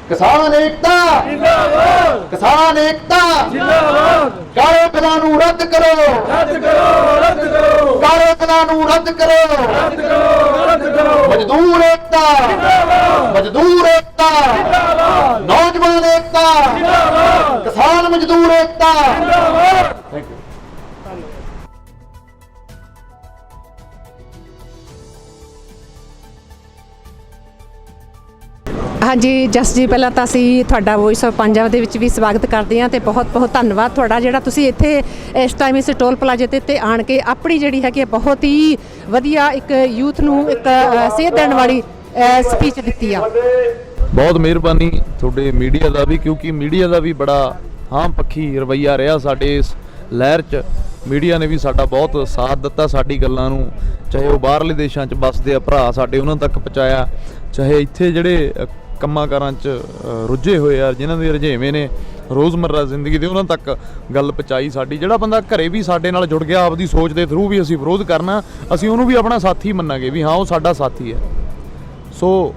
ਕਿਸਾਨ ਏਕਤਾ ਜਿੰਦਾਬਾਦ, ਕਿਸਾਨ ਏਕਤਾ ਜਿੰਦਾਬਾਦ। ਕਾਲੇ ਕਾਨੂੰਨ ਨੂੰ ਰੱਦ ਕਰੋ, ਰੱਦ ਕਰੋ, ਰੱਦ ਕਰੋ। ਕਾਲੇ ਕਾਨੂੰਨ ਨੂੰ ਰੱਦ ਕਰੋ, ਰੱਦ ਕਰੋ, ਰੱਦ ਕਰੋ। ਮਜ਼ਦੂਰ ਏਕਤਾ ਜਿੰਦਾਬਾਦ, ਮਜ਼ਦੂਰ ਏਕਤਾ ਜਿੰਦਾਬਾਦ। ਨੌਜਵਾਨ ਏਕਤਾ ਜਿੰਦਾਬਾਦ, ਕਿਸਾਨ ਮਜ਼ਦੂਰ ਏਕਤਾ ਜਿੰਦਾਬਾਦ। Thank you. ਹਾਂਜੀ ਜਸ ਜੀ, ਪਹਿਲਾਂ ਤਾਂ ਅਸੀਂ ਤੁਹਾਡਾ ਵੌਇਸ ਆਫ ਪੰਜਾਬ ਦੇ ਵਿੱਚ ਵੀ ਸਵਾਗਤ ਕਰਦੇ ਹਾਂ ਤੇ ਬਹੁਤ ਧੰਨਵਾਦ ਤੁਹਾਡਾ ਜਿਹੜਾ ਤੁਸੀਂ ਇੱਥੇ ਇਸ ਟਾਈਮ ਇਸ ਟੋਲ ਪਲਾਜ਼ੇ ਤੇ ਆਣ ਕੇ ਆਪਣੀ ਜਿਹੜੀ ਹੈਗੀ ਬਹੁਤ ਹੀ ਵਧੀਆ ਇੱਕ ਯੂਥ ਨੂੰ ਇੱਕ ਸੇਧ ਦੇਣ ਵਾਲੀ ਸਪੀਚ ਦਿੱਤੀ ਆ। ਬਹੁਤ ਮਿਹਰਬਾਨੀ ਤੁਹਾਡੇ ਮੀਡੀਆ ਦਾ ਵੀ, ਕਿਉਂਕਿ ਮੀਡੀਆ ਦਾ ਵੀ ਬੜਾ ਹਾਂ ਪੱਖੀ ਰਵੱਈਆ ਰਿਹਾ ਸਾਡੇ ਇਸ ਲਹਿਰ 'ਚ। ਮੀਡੀਆ ਨੇ ਵੀ ਸਾਡਾ ਬਹੁਤ ਸਾਥ ਦਿੱਤਾ, ਸਾਡੀ ਗੱਲਾਂ ਨੂੰ ਚਾਹੇ ਉਹ ਬਾਹਰਲੇ ਦੇਸ਼ਾਂ 'ਚ ਵੱਸਦੇ ਆ ਭਰਾ ਸਾਡੇ ਉਹਨਾਂ ਤੱਕ ਪਹੁੰਚਾਇਆ, ਚਾਹੇ ਇੱਥੇ ਜਿਹੜੇ ਕੰਮਾਂ ਕਾਰਾਂ 'ਚ ਰੁੱਝੇ ਹੋਏ ਆ ਜਿਨ੍ਹਾਂ ਦੇ ਰੁਝੇਵੇਂ ਨੇ ਰੋਜ਼ਮर्रा ਜ਼ਿੰਦਗੀ ਦੇ, ਉਹਨਾਂ ਤੱਕ ਗੱਲ ਪਹੁੰਚਾਈ ਸਾਡੀ। ਜਿਹੜਾ ਬੰਦਾ ਘਰੇ ਵੀ ਸਾਡੇ ਨਾਲ ਜੁੜ ਗਿਆ ਆਪਦੀ ਸੋਚ ਦੇ ਥਰੂ ਵੀ ਅਸੀਂ ਵਿਰੋਧ ਕਰਨਾ, ਅਸੀਂ ਉਹਨੂੰ ਵੀ ਆਪਣਾ ਸਾਥੀ ਮੰਨਾਂਗੇ ਵੀ ਹਾਂ ਉਹ ਸਾਡਾ ਸਾਥੀ ਹੈ। ਸੋ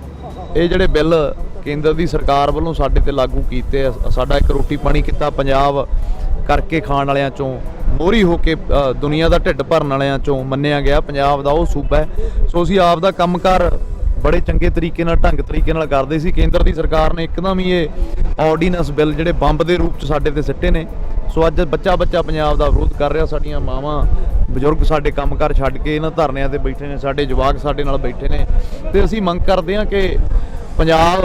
ਇਹ ਜਿਹੜੇ ਬਿੱਲ ਕੇਂਦਰ ਦੀ ਸਰਕਾਰ ਵੱਲੋਂ ਸਾਡੇ ਤੇ ਲਾਗੂ ਕੀਤੇ ਆ, ਸਾਡਾ ਇੱਕ ਰੋਟੀ ਪਾਣੀ ਕੀਤਾ ਪੰਜਾਬ ਕਰਕੇ ਖਾਣ ਵਾਲਿਆਂ 'ਚੋਂ ਮੋਹਰੀ ਹੋ ਕੇ ਦੁਨੀਆ ਦਾ ਢਿੱਡ ਭਰਨ ਵਾਲਿਆਂ 'ਚੋਂ ਮੰਨਿਆ ਗਿਆ ਪੰਜਾਬ ਦਾ ਉਹ ਸੂਬਾ ਹੈ। ਸੋ ਅਸੀਂ ਆਪ ਦਾ ਕੰਮਕਾਰ ਬੜੇ ਚੰਗੇ ਤਰੀਕੇ ਨਾਲ ਢੰਗ ਤਰੀਕੇ ਨਾਲ ਕਰਦੇ ਸੀ। ਕੇਂਦਰ ਦੀ ਸਰਕਾਰ ਨੇ ਇੱਕਦਮ ਹੀ ਇਹ ਆਰਡੀਨੈਂਸ ਬਿੱਲ ਜਿਹੜੇ ਬੰਬ ਦੇ ਰੂਪ 'ਚ ਸਾਡੇ ਤੇ ਸਿੱਟੇ ਨੇ। ਸੋ ਅੱਜ ਬੱਚਾ ਪੰਜਾਬ ਦਾ ਵਿਰੋਧ ਕਰ ਰਿਹਾ, ਸਾਡੀਆਂ ਮਾਵਾਂ ਬਜ਼ੁਰਗ ਸਾਡੇ ਕੰਮਕਾਰ ਛੱਡ ਕੇ ਇਹਨਾਂ ਧਰਨਿਆਂ ਤੇ ਬੈਠੇ ਨੇ, ਸਾਡੇ ਜਵਾਕ ਸਾਡੇ ਨਾਲ ਬੈਠੇ ਨੇ ਤੇ ਅਸੀਂ ਮੰਗ ਕਰਦੇ ਹਾਂ ਕਿ ਪੰਜਾਬ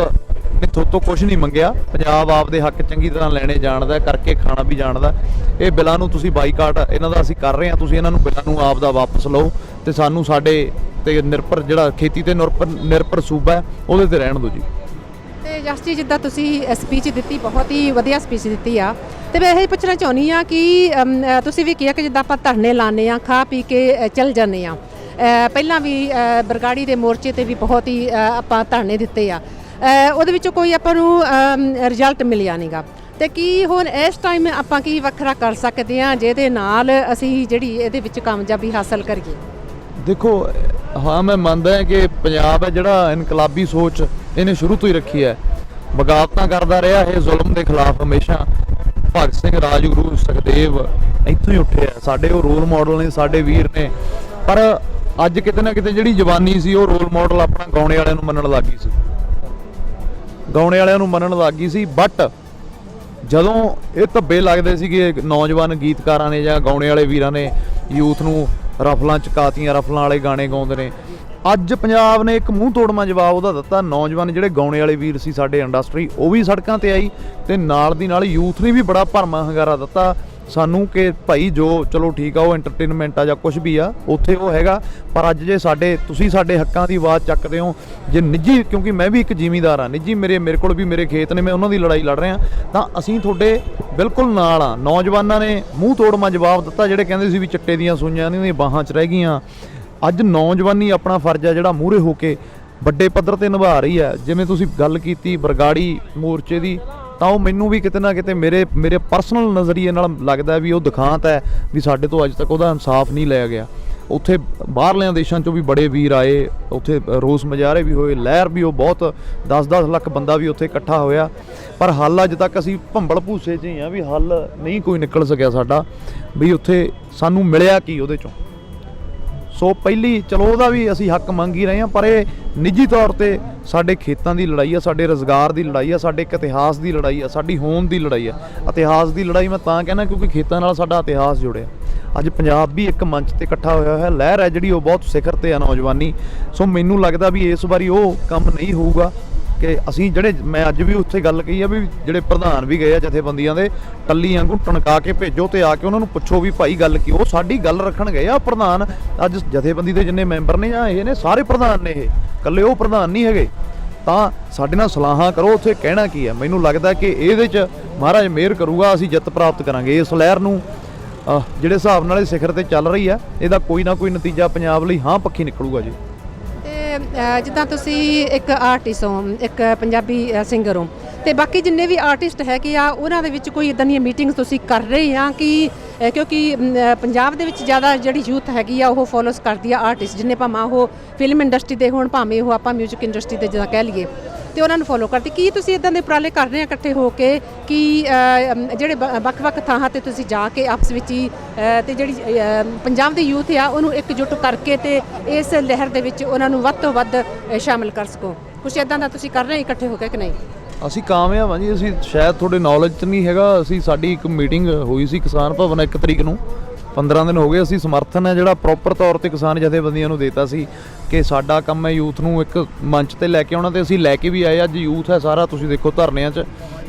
ਨੇ ਥੋਤੋਂ ਕੁਝ ਨਹੀਂ ਮੰਗਿਆ, ਪੰਜਾਬ ਆਪਦੇ ਹੱਕ ਚੰਗੀ ਤਰ੍ਹਾਂ ਲੈਣੇ ਜਾਣਦਾ, ਕਰਕੇ ਖਾਣਾ ਵੀ ਜਾਣਦਾ। ਇਹ ਬਿੱਲਾਂ ਨੂੰ ਤੁਸੀਂ ਬਾਈਕਾਟ ਇਹਨਾਂ ਦਾ ਅਸੀਂ ਕਰ ਰਹੇ ਹਾਂ, ਤੁਸੀਂ ਇਹਨਾਂ ਨੂੰ ਬਿੱਲਾਂ ਨੂੰ ਆਪ ਦਾ ਵਾਪਸ ਲਓ ਤੇ ਸਾਨੂੰ ਸਾਡੇ ਤੇ ਨਿਰਭਰ ਜਿਹੜਾ ਖੇਤੀ ਤੇ ਨਿਰਭਰ ਸੂਬਾ ਹੈ ਉਹਦੇ ਤੇ ਰਹਿਣ ਦਿਓ ਜੀ। ਤੇ ਜਸ ਜੀ, ਜਿੱਦਾਂ ਤੁਸੀਂ ਸਪੀਚ ਦਿੱਤੀ, ਬਹੁਤ ਹੀ ਵਧੀਆ ਸਪੀਚ ਦਿੱਤੀ ਆ, ਤੇ ਮੈਂ ਇਹ ਪੁੱਛਣਾ ਚਾਹੁੰਦੀ ਆ ਕਿ ਤੁਸੀਂ ਵੀ ਕਿਹਾ ਕਿ ਜਿੱਦਾਂ ਆਪਾਂ ਧਰਨੇ ਲਾਉਂਦੇ ਆ, ਖਾ ਪੀ ਕੇ ਚੱਲ ਜਾਂਦੇ ਆ, ਪਹਿਲਾਂ ਵੀ ਬਰਗਾੜੀ ਦੇ ਮੋਰਚੇ ਤੇ ਵੀ ਬਹੁਤ ਹੀ ਆਪਾਂ ਧਰਨੇ ਦਿੱਤੇ ਆ, ਉਹਦੇ ਵਿੱਚੋਂ ਕੋਈ ਆਪਾਂ ਨੂੰ ਰਿਜ਼ਲਟ ਮਿਲਿਆ ਨਹੀਂਗਾ। ਤੇ ਕੀ ਹੁਣ ਇਸ ਟਾਈਮ ਆਪਾਂ ਕੀ ਵੱਖਰਾ ਕਰ ਸਕਦੇ ਆ ਜਿਹਦੇ ਨਾਲ ਅਸੀਂ ਜਿਹੜੀ ਇਹਦੇ ਵਿੱਚ ਕਾਮਯਾਬੀ ਹਾਸਲ ਕਰੀਏ? ਦੇਖੋ, ਹਾਂ ਮੈਂ ਮੰਨਦਾ ਹਾਂ ਕਿ ਪੰਜਾਬ ਹੈ ਜਿਹੜਾ ਇਨਕਲਾਬੀ ਸੋਚ ਇਹਨੇ ਸ਼ੁਰੂ ਤੋਂ ਹੀ ਰੱਖੀ ਹੈ, ਬਗਾਵਤਾਂ ਕਰਦਾ ਰਿਹਾ ਇਹ ਜ਼ੁਲਮ ਦੇ ਖਿਲਾਫ ਹਮੇਸ਼ਾ। ਭਗਤ ਸਿੰਘ, ਰਾਜਗੁਰੂ, ਸੁਖਦੇਵ ਇੱਥੋਂ ਹੀ ਉੱਠੇ ਆ, ਸਾਡੇ ਉਹ ਰੋਲ ਮਾਡਲ ਨੇ, ਸਾਡੇ ਵੀਰ ਨੇ। ਪਰ ਅੱਜ ਕਿਤੇ ਨਾ ਕਿਤੇ ਜਿਹੜੀ ਜਵਾਨੀ ਸੀ ਉਹ ਰੋਲ ਮਾਡਲ ਆਪਣਾ ਗਾਉਣੇ ਵਾਲਿਆਂ ਨੂੰ ਮੰਨਣ ਲੱਗ ਗਈ ਸੀ, ਗਾਉਣੇ ਵਾਲਿਆਂ ਨੂੰ ਮੰਨਣ ਲੱਗ ਗਈ ਸੀ। ਬਟ ਜਦੋਂ ਇਹ ਧੱਬੇ ਲੱਗਦੇ ਸੀਗੇ ਨੌਜਵਾਨ ਗੀਤਕਾਰਾਂ ਨੇ ਜਾਂ ਗਾਉਣੇ ਵਾਲੇ ਵੀਰਾਂ ਨੇ ਯੂਥ ਨੂੰ ਰਫਲਾਂ ਚਕਾਤੀਆਂ, ਰਫਲਾਂ ਵਾਲੇ ਗਾਣੇ ਗਾਉਂਦੇ ਨੇ। ਅੱਜ ਪੰਜਾਬ ਨੇ ਇੱਕ ਮੂੰਹ ਤੋੜਵਾਂ ਜਵਾਬ ਉਹਦਾ ਦਿੱਤਾ। ਨੌਜਵਾਨ ਜਿਹੜੇ ਗਾਉਣੇ ਵਾਲੇ ਵੀਰ ਸੀ ਸਾਡੇ ਇੰਡਸਟਰੀ, ਉਹ ਵੀ ਸੜਕਾਂ ਤੇ ਆਈ ਤੇ ਨਾਲ ਦੀ ਨਾਲ ਯੂਥ ਨੇ ਵੀ ਬੜਾ ਭਰਮਾ ਹੰਗਾਰਾ ਦਿੱਤਾ ਸਾਨੂੰ ਕਿ ਭਾਈ ਜੋ ਚਲੋ ਠੀਕ ਆ ਉਹ ਐਂਟਰਟੇਨਮੈਂਟ ਆ ਜਾਂ ਕੁਝ ਵੀ ਆ ਉੱਥੇ ਉਹ ਹੈਗਾ, ਪਰ ਅੱਜ ਜੇ ਤੁਸੀਂ ਸਾਡੇ ਹੱਕਾਂ ਦੀ ਆਵਾਜ਼ ਚੱਕਦੇ ਹੋ, ਜੇ ਨਿੱਜੀ, ਕਿਉਂਕਿ ਮੈਂ ਵੀ ਇੱਕ ਜ਼ਿਮੀਂਦਾਰ ਆ, ਨਿੱਜੀ ਮੇਰੇ ਕੋਲ ਵੀ ਮੇਰੇ ਖੇਤ ਨੇ, ਮੈਂ ਉਹਨਾਂ ਦੀ ਲੜਾਈ ਲੜ ਰਿਹਾ, ਤਾਂ ਅਸੀਂ ਤੁਹਾਡੇ ਬਿਲਕੁਲ ਨਾਲ ਆ। ਨੌਜਵਾਨਾਂ ਨੇ ਮੂੰਹ ਤੋੜਵਾਂ ਜਵਾਬ ਦਿੱਤਾ, ਜਿਹੜੇ ਕਹਿੰਦੇ ਸੀ ਵੀ ਚਿੱਟੇ ਦੀਆਂ ਸੂਈਆਂ ਇਹਨਾਂ ਦੀਆਂ ਬਾਹਾਂ 'ਚ ਰਹਿ ਗਈਆਂ। ਅੱਜ ਨੌਜਵਾਨੀ ਆਪਣਾ ਫਰਜ਼ ਆ ਜਿਹੜਾ ਮੂਹਰੇ ਹੋ ਕੇ ਵੱਡੇ ਪੱਧਰ ਤੇ ਨਿਭਾ ਰਹੀ ਹੈ। ਜਿਵੇਂ ਤੁਸੀਂ ਗੱਲ ਕੀਤੀ ਬਰਗਾੜੀ ਮੋਰਚੇ ਦੀ, ਤਾਂ ਉਹ ਮੈਨੂੰ ਵੀ ਕਿਤੇ ਨਾ ਕਿਤੇ ਮੇਰੇ ਪਰਸਨਲ ਨਜ਼ਰੀਏ ਨਾਲ ਲੱਗਦਾ ਵੀ ਉਹ ਦਿਖਾਂਤ ਹੈ ਵੀ ਸਾਡੇ ਤੋਂ ਅੱਜ ਤੱਕ ਉਹਦਾ ਇਨਸਾਫ ਨਹੀਂ ਲਿਆ ਗਿਆ। ਉੱਥੇ ਬਾਹਰਲਿਆਂ ਦੇਸ਼ਾਂ 'ਚੋਂ ਵੀ ਬੜੇ ਵੀਰ ਆਏ, ਉੱਥੇ ਰੋਸ ਮੁਜ਼ਾਹਰੇ ਵੀ ਹੋਏ, ਲਹਿਰ ਵੀ ਉਹ ਬਹੁਤ 10-10 ਲੱਖ ਬੰਦਾ ਵੀ ਉੱਥੇ ਇਕੱਠਾ ਹੋਇਆ। ਪਰ ਹੱਲ ਅੱਜ ਤੱਕ ਅਸੀਂ ਭੰਬਲ ਭੂਸੇ 'ਚ ਹੀ ਆ ਵੀ ਹੱਲ ਨਹੀਂ ਕੋਈ ਨਿਕਲ ਸਕਿਆ ਸਾਡਾ, ਵੀ ਉੱਥੇ ਸਾਨੂੰ ਮਿਲਿਆ ਕੀ ਉਹਦੇ 'ਚੋਂ। ਸੋ ਪਹਿਲੀ ਚਲੋ ਉਹਦਾ ਵੀ ਅਸੀਂ ਹੱਕ ਮੰਗ ਹੀ ਰਹੇ ਹਾਂ, ਪਰ ਇਹ ਨਿੱਜੀ ਤੌਰ ਤੇ ਸਾਡੇ ਖੇਤਾਂ ਦੀ ਲੜਾਈ ਆ, ਸਾਡੇ ਰੁਜ਼ਗਾਰ ਦੀ ਲੜਾਈ ਆ, ਸਾਡੇ ਇੱਕ ਇਤਿਹਾਸ ਦੀ ਲੜਾਈ ਆ, ਸਾਡੀ ਹੋਂਦ ਦੀ ਲੜਾਈ ਆ। ਇਤਿਹਾਸ ਦੀ ਲੜਾਈ ਮੈਂ ਤਾਂ ਕਹਿੰਦਾ ਕਿਉਂਕਿ ਖੇਤਾਂ ਨਾਲ ਸਾਡਾ ਇਤਿਹਾਸ ਜੁੜਿਆ। ਅੱਜ ਪੰਜਾਬ ਵੀ ਇੱਕ ਮੰਚ ਤੇ ਇਕੱਠਾ ਹੋਇਆ ਹੋਇਆ, ਲਹਿਰ ਹੈ ਜਿਹੜੀ ਉਹ ਬਹੁਤ ਸਿਖਰ ਤੇ ਆ ਨੌਜਵਾਨੀ। ਸੋ ਮੈਨੂੰ ਲੱਗਦਾ ਵੀ ਇਸ ਵਾਰੀ ਉਹ ਕੰਮ ਨਹੀਂ ਹੋਊਗਾ ਕਿ ਅਸੀਂ ਜਿਹੜੇ, ਮੈਂ ਅੱਜ ਵੀ ਉੱਥੇ ਗੱਲ ਕਹੀ ਆ ਵੀ ਜਿਹੜੇ ਪ੍ਰਧਾਨ ਵੀ ਗਏ ਆ ਜਥੇਬੰਦੀਆਂ ਦੇ, ਟੱਲੀ ਵਾਂਗੂ ਟਣਕਾ ਕੇ ਭੇਜੋ ਤੇ ਆ ਕੇ ਉਹਨਾਂ ਨੂੰ ਪੁੱਛੋ ਵੀ ਭਾਈ ਗੱਲ ਕੀ। ਉਹ ਸਾਡੀ ਗੱਲ ਰੱਖਣ ਗਏ ਆ ਪ੍ਰਧਾਨ। ਅੱਜ ਜਥੇਬੰਦੀ ਦੇ ਜਿੰਨੇ ਮੈਂਬਰ ਨੇ ਜਾਂ ਇਹ ਨੇ ਸਾਰੇ ਪ੍ਰਧਾਨ ਨੇ, ਇਹ ਇਕੱਲੇ ਉਹ ਪ੍ਰਧਾਨ ਨਹੀਂ ਹੈਗੇ। ਤਾਂ ਸਾਡੇ ਨਾਲ ਸਲਾਹਾਂ ਕਰੋ, ਉੱਥੇ ਕਹਿਣਾ ਕੀ ਹੈ। ਮੈਨੂੰ ਲੱਗਦਾ ਕਿ ਇਹਦੇ 'ਚ ਮਹਾਰਾਜ ਮਿਹਰ ਕਰੂਗਾ, ਅਸੀਂ ਜਿੱਤ ਪ੍ਰਾਪਤ ਕਰਾਂਗੇ। ਇਸ ਲਹਿਰ ਨੂੰ ਜਿਹੜੇ ਹਿਸਾਬ ਨਾਲ ਇਹ ਸਿਖਰ ਤੇ ਚੱਲ ਰਹੀ ਆ, ਇਹਦਾ ਕੋਈ ਨਾ ਕੋਈ ਨਤੀਜਾ ਪੰਜਾਬ ਲਈ ਹਾਂ ਪੱਖੀ ਨਿਕਲੂਗਾ ਜੀ। ਤੇ ਜਿੱਦਾਂ ਤੁਸੀਂ ਇੱਕ ਆਰਟਿਸਟ ਹੋ, ਇੱਕ ਪੰਜਾਬੀ ਸਿੰਗਰ ਹੋ, ਤੇ ਬਾਕੀ ਜਿੰਨੇ ਵੀ ਆਰਟਿਸਟ ਹੈਗੇ ਆ ਉਹਨਾਂ ਦੇ ਵਿੱਚ ਕੋਈ ਇਦਾਂ ਦੀਆਂ ਮੀਟਿੰਗਸ ਤੁਸੀਂ ਕਰ ਰਹੇ ਆ ਕਿ ਕਿਉਂਕਿ ਪੰਜਾਬ ਦੇ ਵਿੱਚ ਜ਼ਿਆਦਾ ਜਿਹੜੀ ਯੂਥ ਹੈਗੀ ਆ ਉਹ ਫੋਲੋਸ ਕਰਦੀ ਆ ਆਰਟਿਸਟ, ਜਿੰਨੇ ਭਾਵੇਂ ਉਹ ਫਿਲਮ ਇੰਡਸਟਰੀ ਦੇ ਹੋਣ, ਭਾਵੇਂ ਉਹ ਆਪਾਂ ਮਿਊਜ਼ਿਕ ਇੰਡਸਟਰੀ ਦੇ ਜਿੱਦਾਂ ਕਹਿ ਲਈਏ, ਤੇ ਉਹਨਾਂ ਨੂੰ ਫੋਲੋ ਕਰਦੀ। ਕੀ ਤੁਸੀਂ ਇਦਾਂ ਦੇ ਉਪਰਾਲੇ ਕਰ ਰਹੇ ਆ ਇਕੱਠੇ ਹੋ ਕੇ ਕਿ ਜਿਹੜੇ ਵੱਖ-ਵੱਖ ਥਾਵਾਂ ਤੇ ਤੁਸੀਂ ਜਾ ਕੇ ਆਪਸ ਵਿੱਚ ਹੀ ਤੇ ਜਿਹੜੀ ਪੰਜਾਬ ਦੀ ਯੂਥ ਆ ਉਹਨੂੰ ਇਕਜੁੱਟ ਕਰਕੇ ਤੇ ਇਸ ਲਹਿਰ ਦੇ ਵਿੱਚ ਉਹਨਾਂ ਨੂੰ ਵੱਧ ਤੋਂ ਵੱਧ ਸ਼ਾਮਿਲ ਕਰ ਸਕੋ? ਕੁਛ ਇਦਾਂ ਦਾ ਤੁਸੀਂ ਕਰ ਰਹੇ ਇਕੱਠੇ ਹੋ ਕੇ ਕਿ ਨਹੀਂ? ਅਸੀਂ ਕਾਮਯਾਬ ਹਾਂ ਜੀ। ਅਸੀਂ ਸ਼ਾਇਦ ਤੁਹਾਡੇ ਨੌਲੇਜ 'ਚ ਨਹੀਂ ਹੈਗਾ, ਅਸੀਂ ਸਾਡੀ ਇੱਕ ਮੀਟਿੰਗ ਹੋਈ ਸੀ ਕਿਸਾਨ ਭਵਨ 1 ਤਰੀਕ ਨੂੰ, 15 ਦਿਨ ਹੋ ਗਏ। ਅਸੀਂ ਸਮਰਥਨ ਹੈ ਜਿਹੜਾ ਪ੍ਰੋਪਰ ਤੌਰ ਤੇ ਕਿਸਾਨ ਜਥੇਬੰਦੀਆਂ ਨੂੰ ਦੇਤਾ ਸੀ ਕਿ ਸਾਡਾ ਕੰਮ ਹੈ ਯੂਥ ਨੂੰ ਇੱਕ ਮੰਚ ਤੇ ਲੈ ਕੇ ਆਉਣਾ, ਤੇ ਅਸੀਂ ਲੈ ਕੇ ਵੀ ਆਏ। ਅੱਜ ਯੂਥ ਹੈ ਸਾਰਾ, ਤੁਸੀਂ ਦੇਖੋ ਧਰਨਿਆਂ 'ਚ।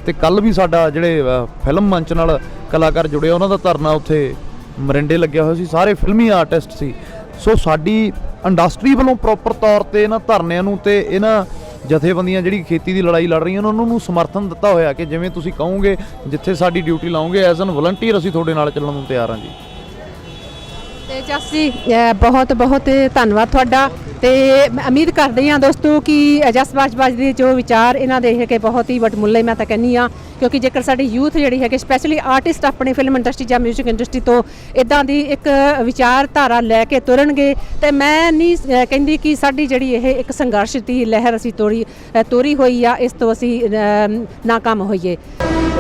ਤੇ ਕੱਲ ਵੀ ਸਾਡਾ ਜਿਹੜੇ ਫਿਲਮ ਮੰਚ ਨਾਲ ਕਲਾਕਾਰ ਜੁੜੇ ਉਹਨਾਂ ਦਾ ਧਰਨਾ ਉੱਥੇ ਮਰਿੰਡੇ ਲੱਗਿਆ ਹੋਇਆ ਸੀ, ਸਾਰੇ ਫਿਲਮੀ ਆਰਟਿਸਟ ਸੀ। ਸੋ ਸਾਡੀ ਇੰਡਸਟਰੀ ਵੱਲੋਂ ਪ੍ਰੋਪਰ ਤੌਰ ਤੇ ਇਹਨਾਂ ਧਰਨਿਆਂ ਨੂੰ ਤੇ ਇਹਨਾਂ ਜਥੇਬੰਦੀਆਂ ਜਿਹੜੀ ਖੇਤੀ ਦੀ ਲੜਾਈ ਲੜ ਰਹੀਆਂ ਉਹਨਾਂ ਨੂੰ ਸਮਰਥਨ ਦਿੱਤਾ ਹੋਇਆ ਕਿ ਜਿਵੇਂ ਤੁਸੀਂ ਕਹੋਗੇ, ਜਿੱਥੇ ਸਾਡੀ ਡਿਊਟੀ ਲਾਓਗੇ ਐਜ਼ ਐਨ ਵਲੰਟੀਅਰ ਅਸੀਂ ਤੁਹਾਡੇ ਨਾਲ ਚੱਲਣ ਨੂੰ ਤਿਆਰ ਹਾਂ ਜੀ। ਤੇ ਜਸ ਜੀ ਬਹੁਤ ਬਹੁਤ ਧੰਨਵਾਦ ਤੁਹਾਡਾ। ਤੇ ਉਮੀਦ ਕਰਦੇ ਹਾਂ ਦੋਸਤੋ ਕਿ ਜਸ ਬਾਜ ਦੇ ਜੋ ਵਿਚਾਰ ਇਹਨਾਂ ਦੇ ਹੈਗੇ ਬਹੁਤ ਹੀ ਵਡਮੁੱਲੇ, ਮੈਂ ਤਾਂ ਕਹਿੰਦੀ ਹਾਂ, ਕਿਉਂਕਿ ਜੇਕਰ ਸਾਡੀ ਯੂਥ ਜਿਹੜੀ ਹੈਗੀ ਸਪੈਸ਼ਲੀ ਆਰਟਿਸਟ ਆਪਣੀ ਫਿਲਮ ਇੰਡਸਟਰੀ ਜਾਂ ਮਿਊਜ਼ਿਕ ਇੰਡਸਟਰੀ ਤੋਂ ਇਦਾਂ ਦੀ ਇੱਕ ਵਿਚਾਰਧਾਰਾ ਲੈ ਕੇ ਤੁਰਨਗੇ, ਤੇ ਮੈਂ ਨਹੀਂ ਕਹਿੰਦੀ ਕਿ ਸਾਡੀ ਜਿਹੜੀ ਇਹ ਇੱਕ ਸੰਘਰਸ਼ ਦੀ ਲਹਿਰ ਅਸੀਂ ਤੋਰੀ ਹੋਈ ਆ, ਇਸ ਤੋਂ ਅਸੀਂ ਨਾਕਾਮ ਹੋਈਏ।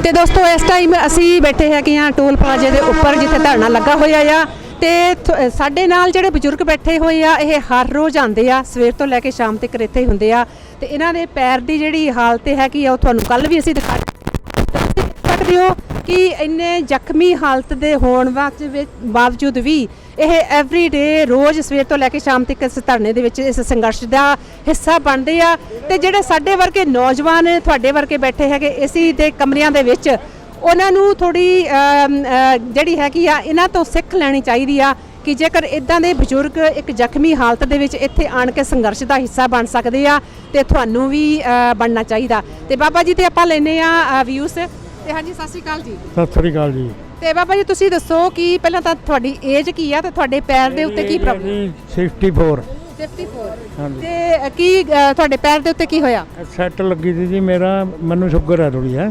ਤੇ ਦੋਸਤੋ ਇਸ ਟਾਈਮ ਅਸੀਂ ਬੈਠੇ ਹੈਗੇ ਹਾਂ ਟੋਲ ਪਲਾਜ਼ੇ ਦੇ ਉੱਪਰ ਜਿੱਥੇ ਧਰਨਾ ਲੱਗਾ ਹੋਇਆ ਆ, ਤੇ ਸਾਡੇ ਨਾਲ ਜਿਹੜੇ ਬਜ਼ੁਰਗ ਬੈਠੇ ਹੋਏ ਆ ਇਹ ਹਰ ਰੋਜ਼ ਆਉਂਦੇ ਆ, ਸਵੇਰ ਤੋਂ ਲੈ ਕੇ ਸ਼ਾਮ ਤੱਕ ਇੱਥੇ ਹੀ ਹੁੰਦੇ ਆ। ਤੇ ਇਹਨਾਂ ਦੇ ਪੈਰ ਦੀ ਜਿਹੜੀ ਹਾਲਤ ਹੈਗੀ ਆ ਉਹ ਤੁਹਾਨੂੰ ਕੱਲ ਵੀ ਅਸੀਂ ਦਿਖਾ ਸਕਦੇ ਹੋ ਕਿ ਇੰਨੇ ਜ਼ਖਮੀ ਹਾਲਤ ਦੇ ਹੋਣ ਬਾਵਜੂਦ ਵੀ ਇਹ ਐਵਰੀ ਡੇ ਰੋਜ਼ ਸਵੇਰ ਤੋਂ ਲੈ ਕੇ ਸ਼ਾਮ ਤੱਕ ਇਸ ਧਰਨੇ ਦੇ ਵਿੱਚ ਇਸ ਸੰਘਰਸ਼ ਦਾ ਹਿੱਸਾ ਬਣਦੇ ਆ। ਤੇ ਜਿਹੜੇ ਸਾਡੇ ਵਰਗੇ ਨੌਜਵਾਨ ਤੁਹਾਡੇ ਵਰਗੇ ਬੈਠੇ ਹੈਗੇ ਏਸੀ ਦੇ ਕਮਰਿਆਂ ਦੇ ਵਿੱਚ, ਉਹਨਾਂ ਨੂੰ ਥੋੜੀ ਜਿਹੜੀ ਹੈਗੀ ਆ ਇਹਨਾਂ ਤੋਂ ਸਿੱਖ ਲੈਣੀ ਚਾਹੀਦੀ ਆ ਕਿ ਜੇਕਰ ਇਦਾਂ ਦੇ ਬਜ਼ੁਰਗ ਇੱਕ ਜ਼ਖਮੀ ਹਾਲਤ ਦੇ ਵਿੱਚ ਇੱਥੇ ਆਣ ਕੇ ਸੰਘਰਸ਼ ਦਾ ਹਿੱਸਾ ਬਣ ਸਕਦੇ ਆ ਤੇ ਤੁਹਾਨੂੰ ਵੀ ਬਣਨਾ ਚਾਹੀਦਾ। ਤੇ ਬਾਬਾ ਜੀ ਤੇ ਆਪਾਂ ਲੈਨੇ ਆ ਵਿਊਜ਼। ਤੇ ਹਾਂਜੀ ਸਤਿ ਸ਼੍ਰੀ ਅਕਾਲ ਜੀ। ਸਤਿ ਸ੍ਰੀ ਅਕਾਲ ਜੀ। ਤੇ ਬਾਬਾ ਜੀ ਤੁਸੀਂ ਦੱਸੋ ਕਿ ਪਹਿਲਾਂ ਤਾਂ ਤੁਹਾਡੀ ਏਜ ਕੀ ਆ ਤੇ ਤੁਹਾਡੇ ਪੈਰ ਦੇ ਉੱਤੇ ਕੀ ਪ੍ਰੋਬਲਮ? 64। 54। ਤੇ ਕੀ ਤੁਹਾਡੇ ਪੈਰ ਦੇ ਉੱਤੇ ਕੀ ਹੋਇਆ? ਸੈੱਟ ਲੱਗੀ ਸੀ ਜੀ, ਮੈਨੂੰ ਸ਼ੂਗਰ ਹੈ ਥੋੜੀ ਹੈ,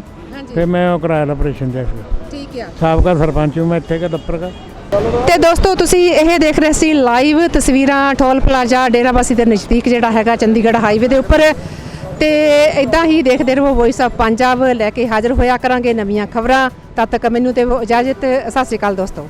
ਤੇ ਮੈਂ ਉਹ ਕਰਾਇਆ ਆਪਰੇਸ਼ਨ ਜੈਸੇ। ਠੀਕ ਆ। ਸਾਬਕਾ ਸਰਪੰਚ ਹੂੰ ਮੈਂ ਇੱਥੇ ਦਾ ਦਫ਼ਤਰ ਦਾ। ਤੇ ਦੋਸਤੋ ਤੁਸੀਂ ਇਹ ਦੇਖ ਰਹੇ ਸੀ ਲਾਈਵ ਤਸਵੀਰਾਂ ਟੋਲ ਪਲਾਜ਼ਾ ਡੇਰਾਬੱਸੀ ਦੇ ਨਜ਼ਦੀਕ ਜਿਹੜਾ ਹੈਗਾ ਚੰਡੀਗੜ੍ਹ ਹਾਈਵੇ ਦੇ ਉੱਪਰ। ਤੇ ਇਦਾਂ ਹੀ ਦੇਖਦੇ ਰਹੋ ਵੌਇਸ ਆਫ ਪੰਜਾਬ, ਲੈ ਕੇ ਹਾਜ਼ਰ ਹੋਇਆ ਕਰਾਂਗੇ ਨਵੀਆਂ ਖਬਰਾਂ। ਤਦ ਤੱਕ ਮੈਨੂੰ ਤੇ ਇਜਾਜ਼ਤ। ਸਤਿ ਸ਼੍ਰੀ ਅਕਾਲ ਦੋਸਤੋ।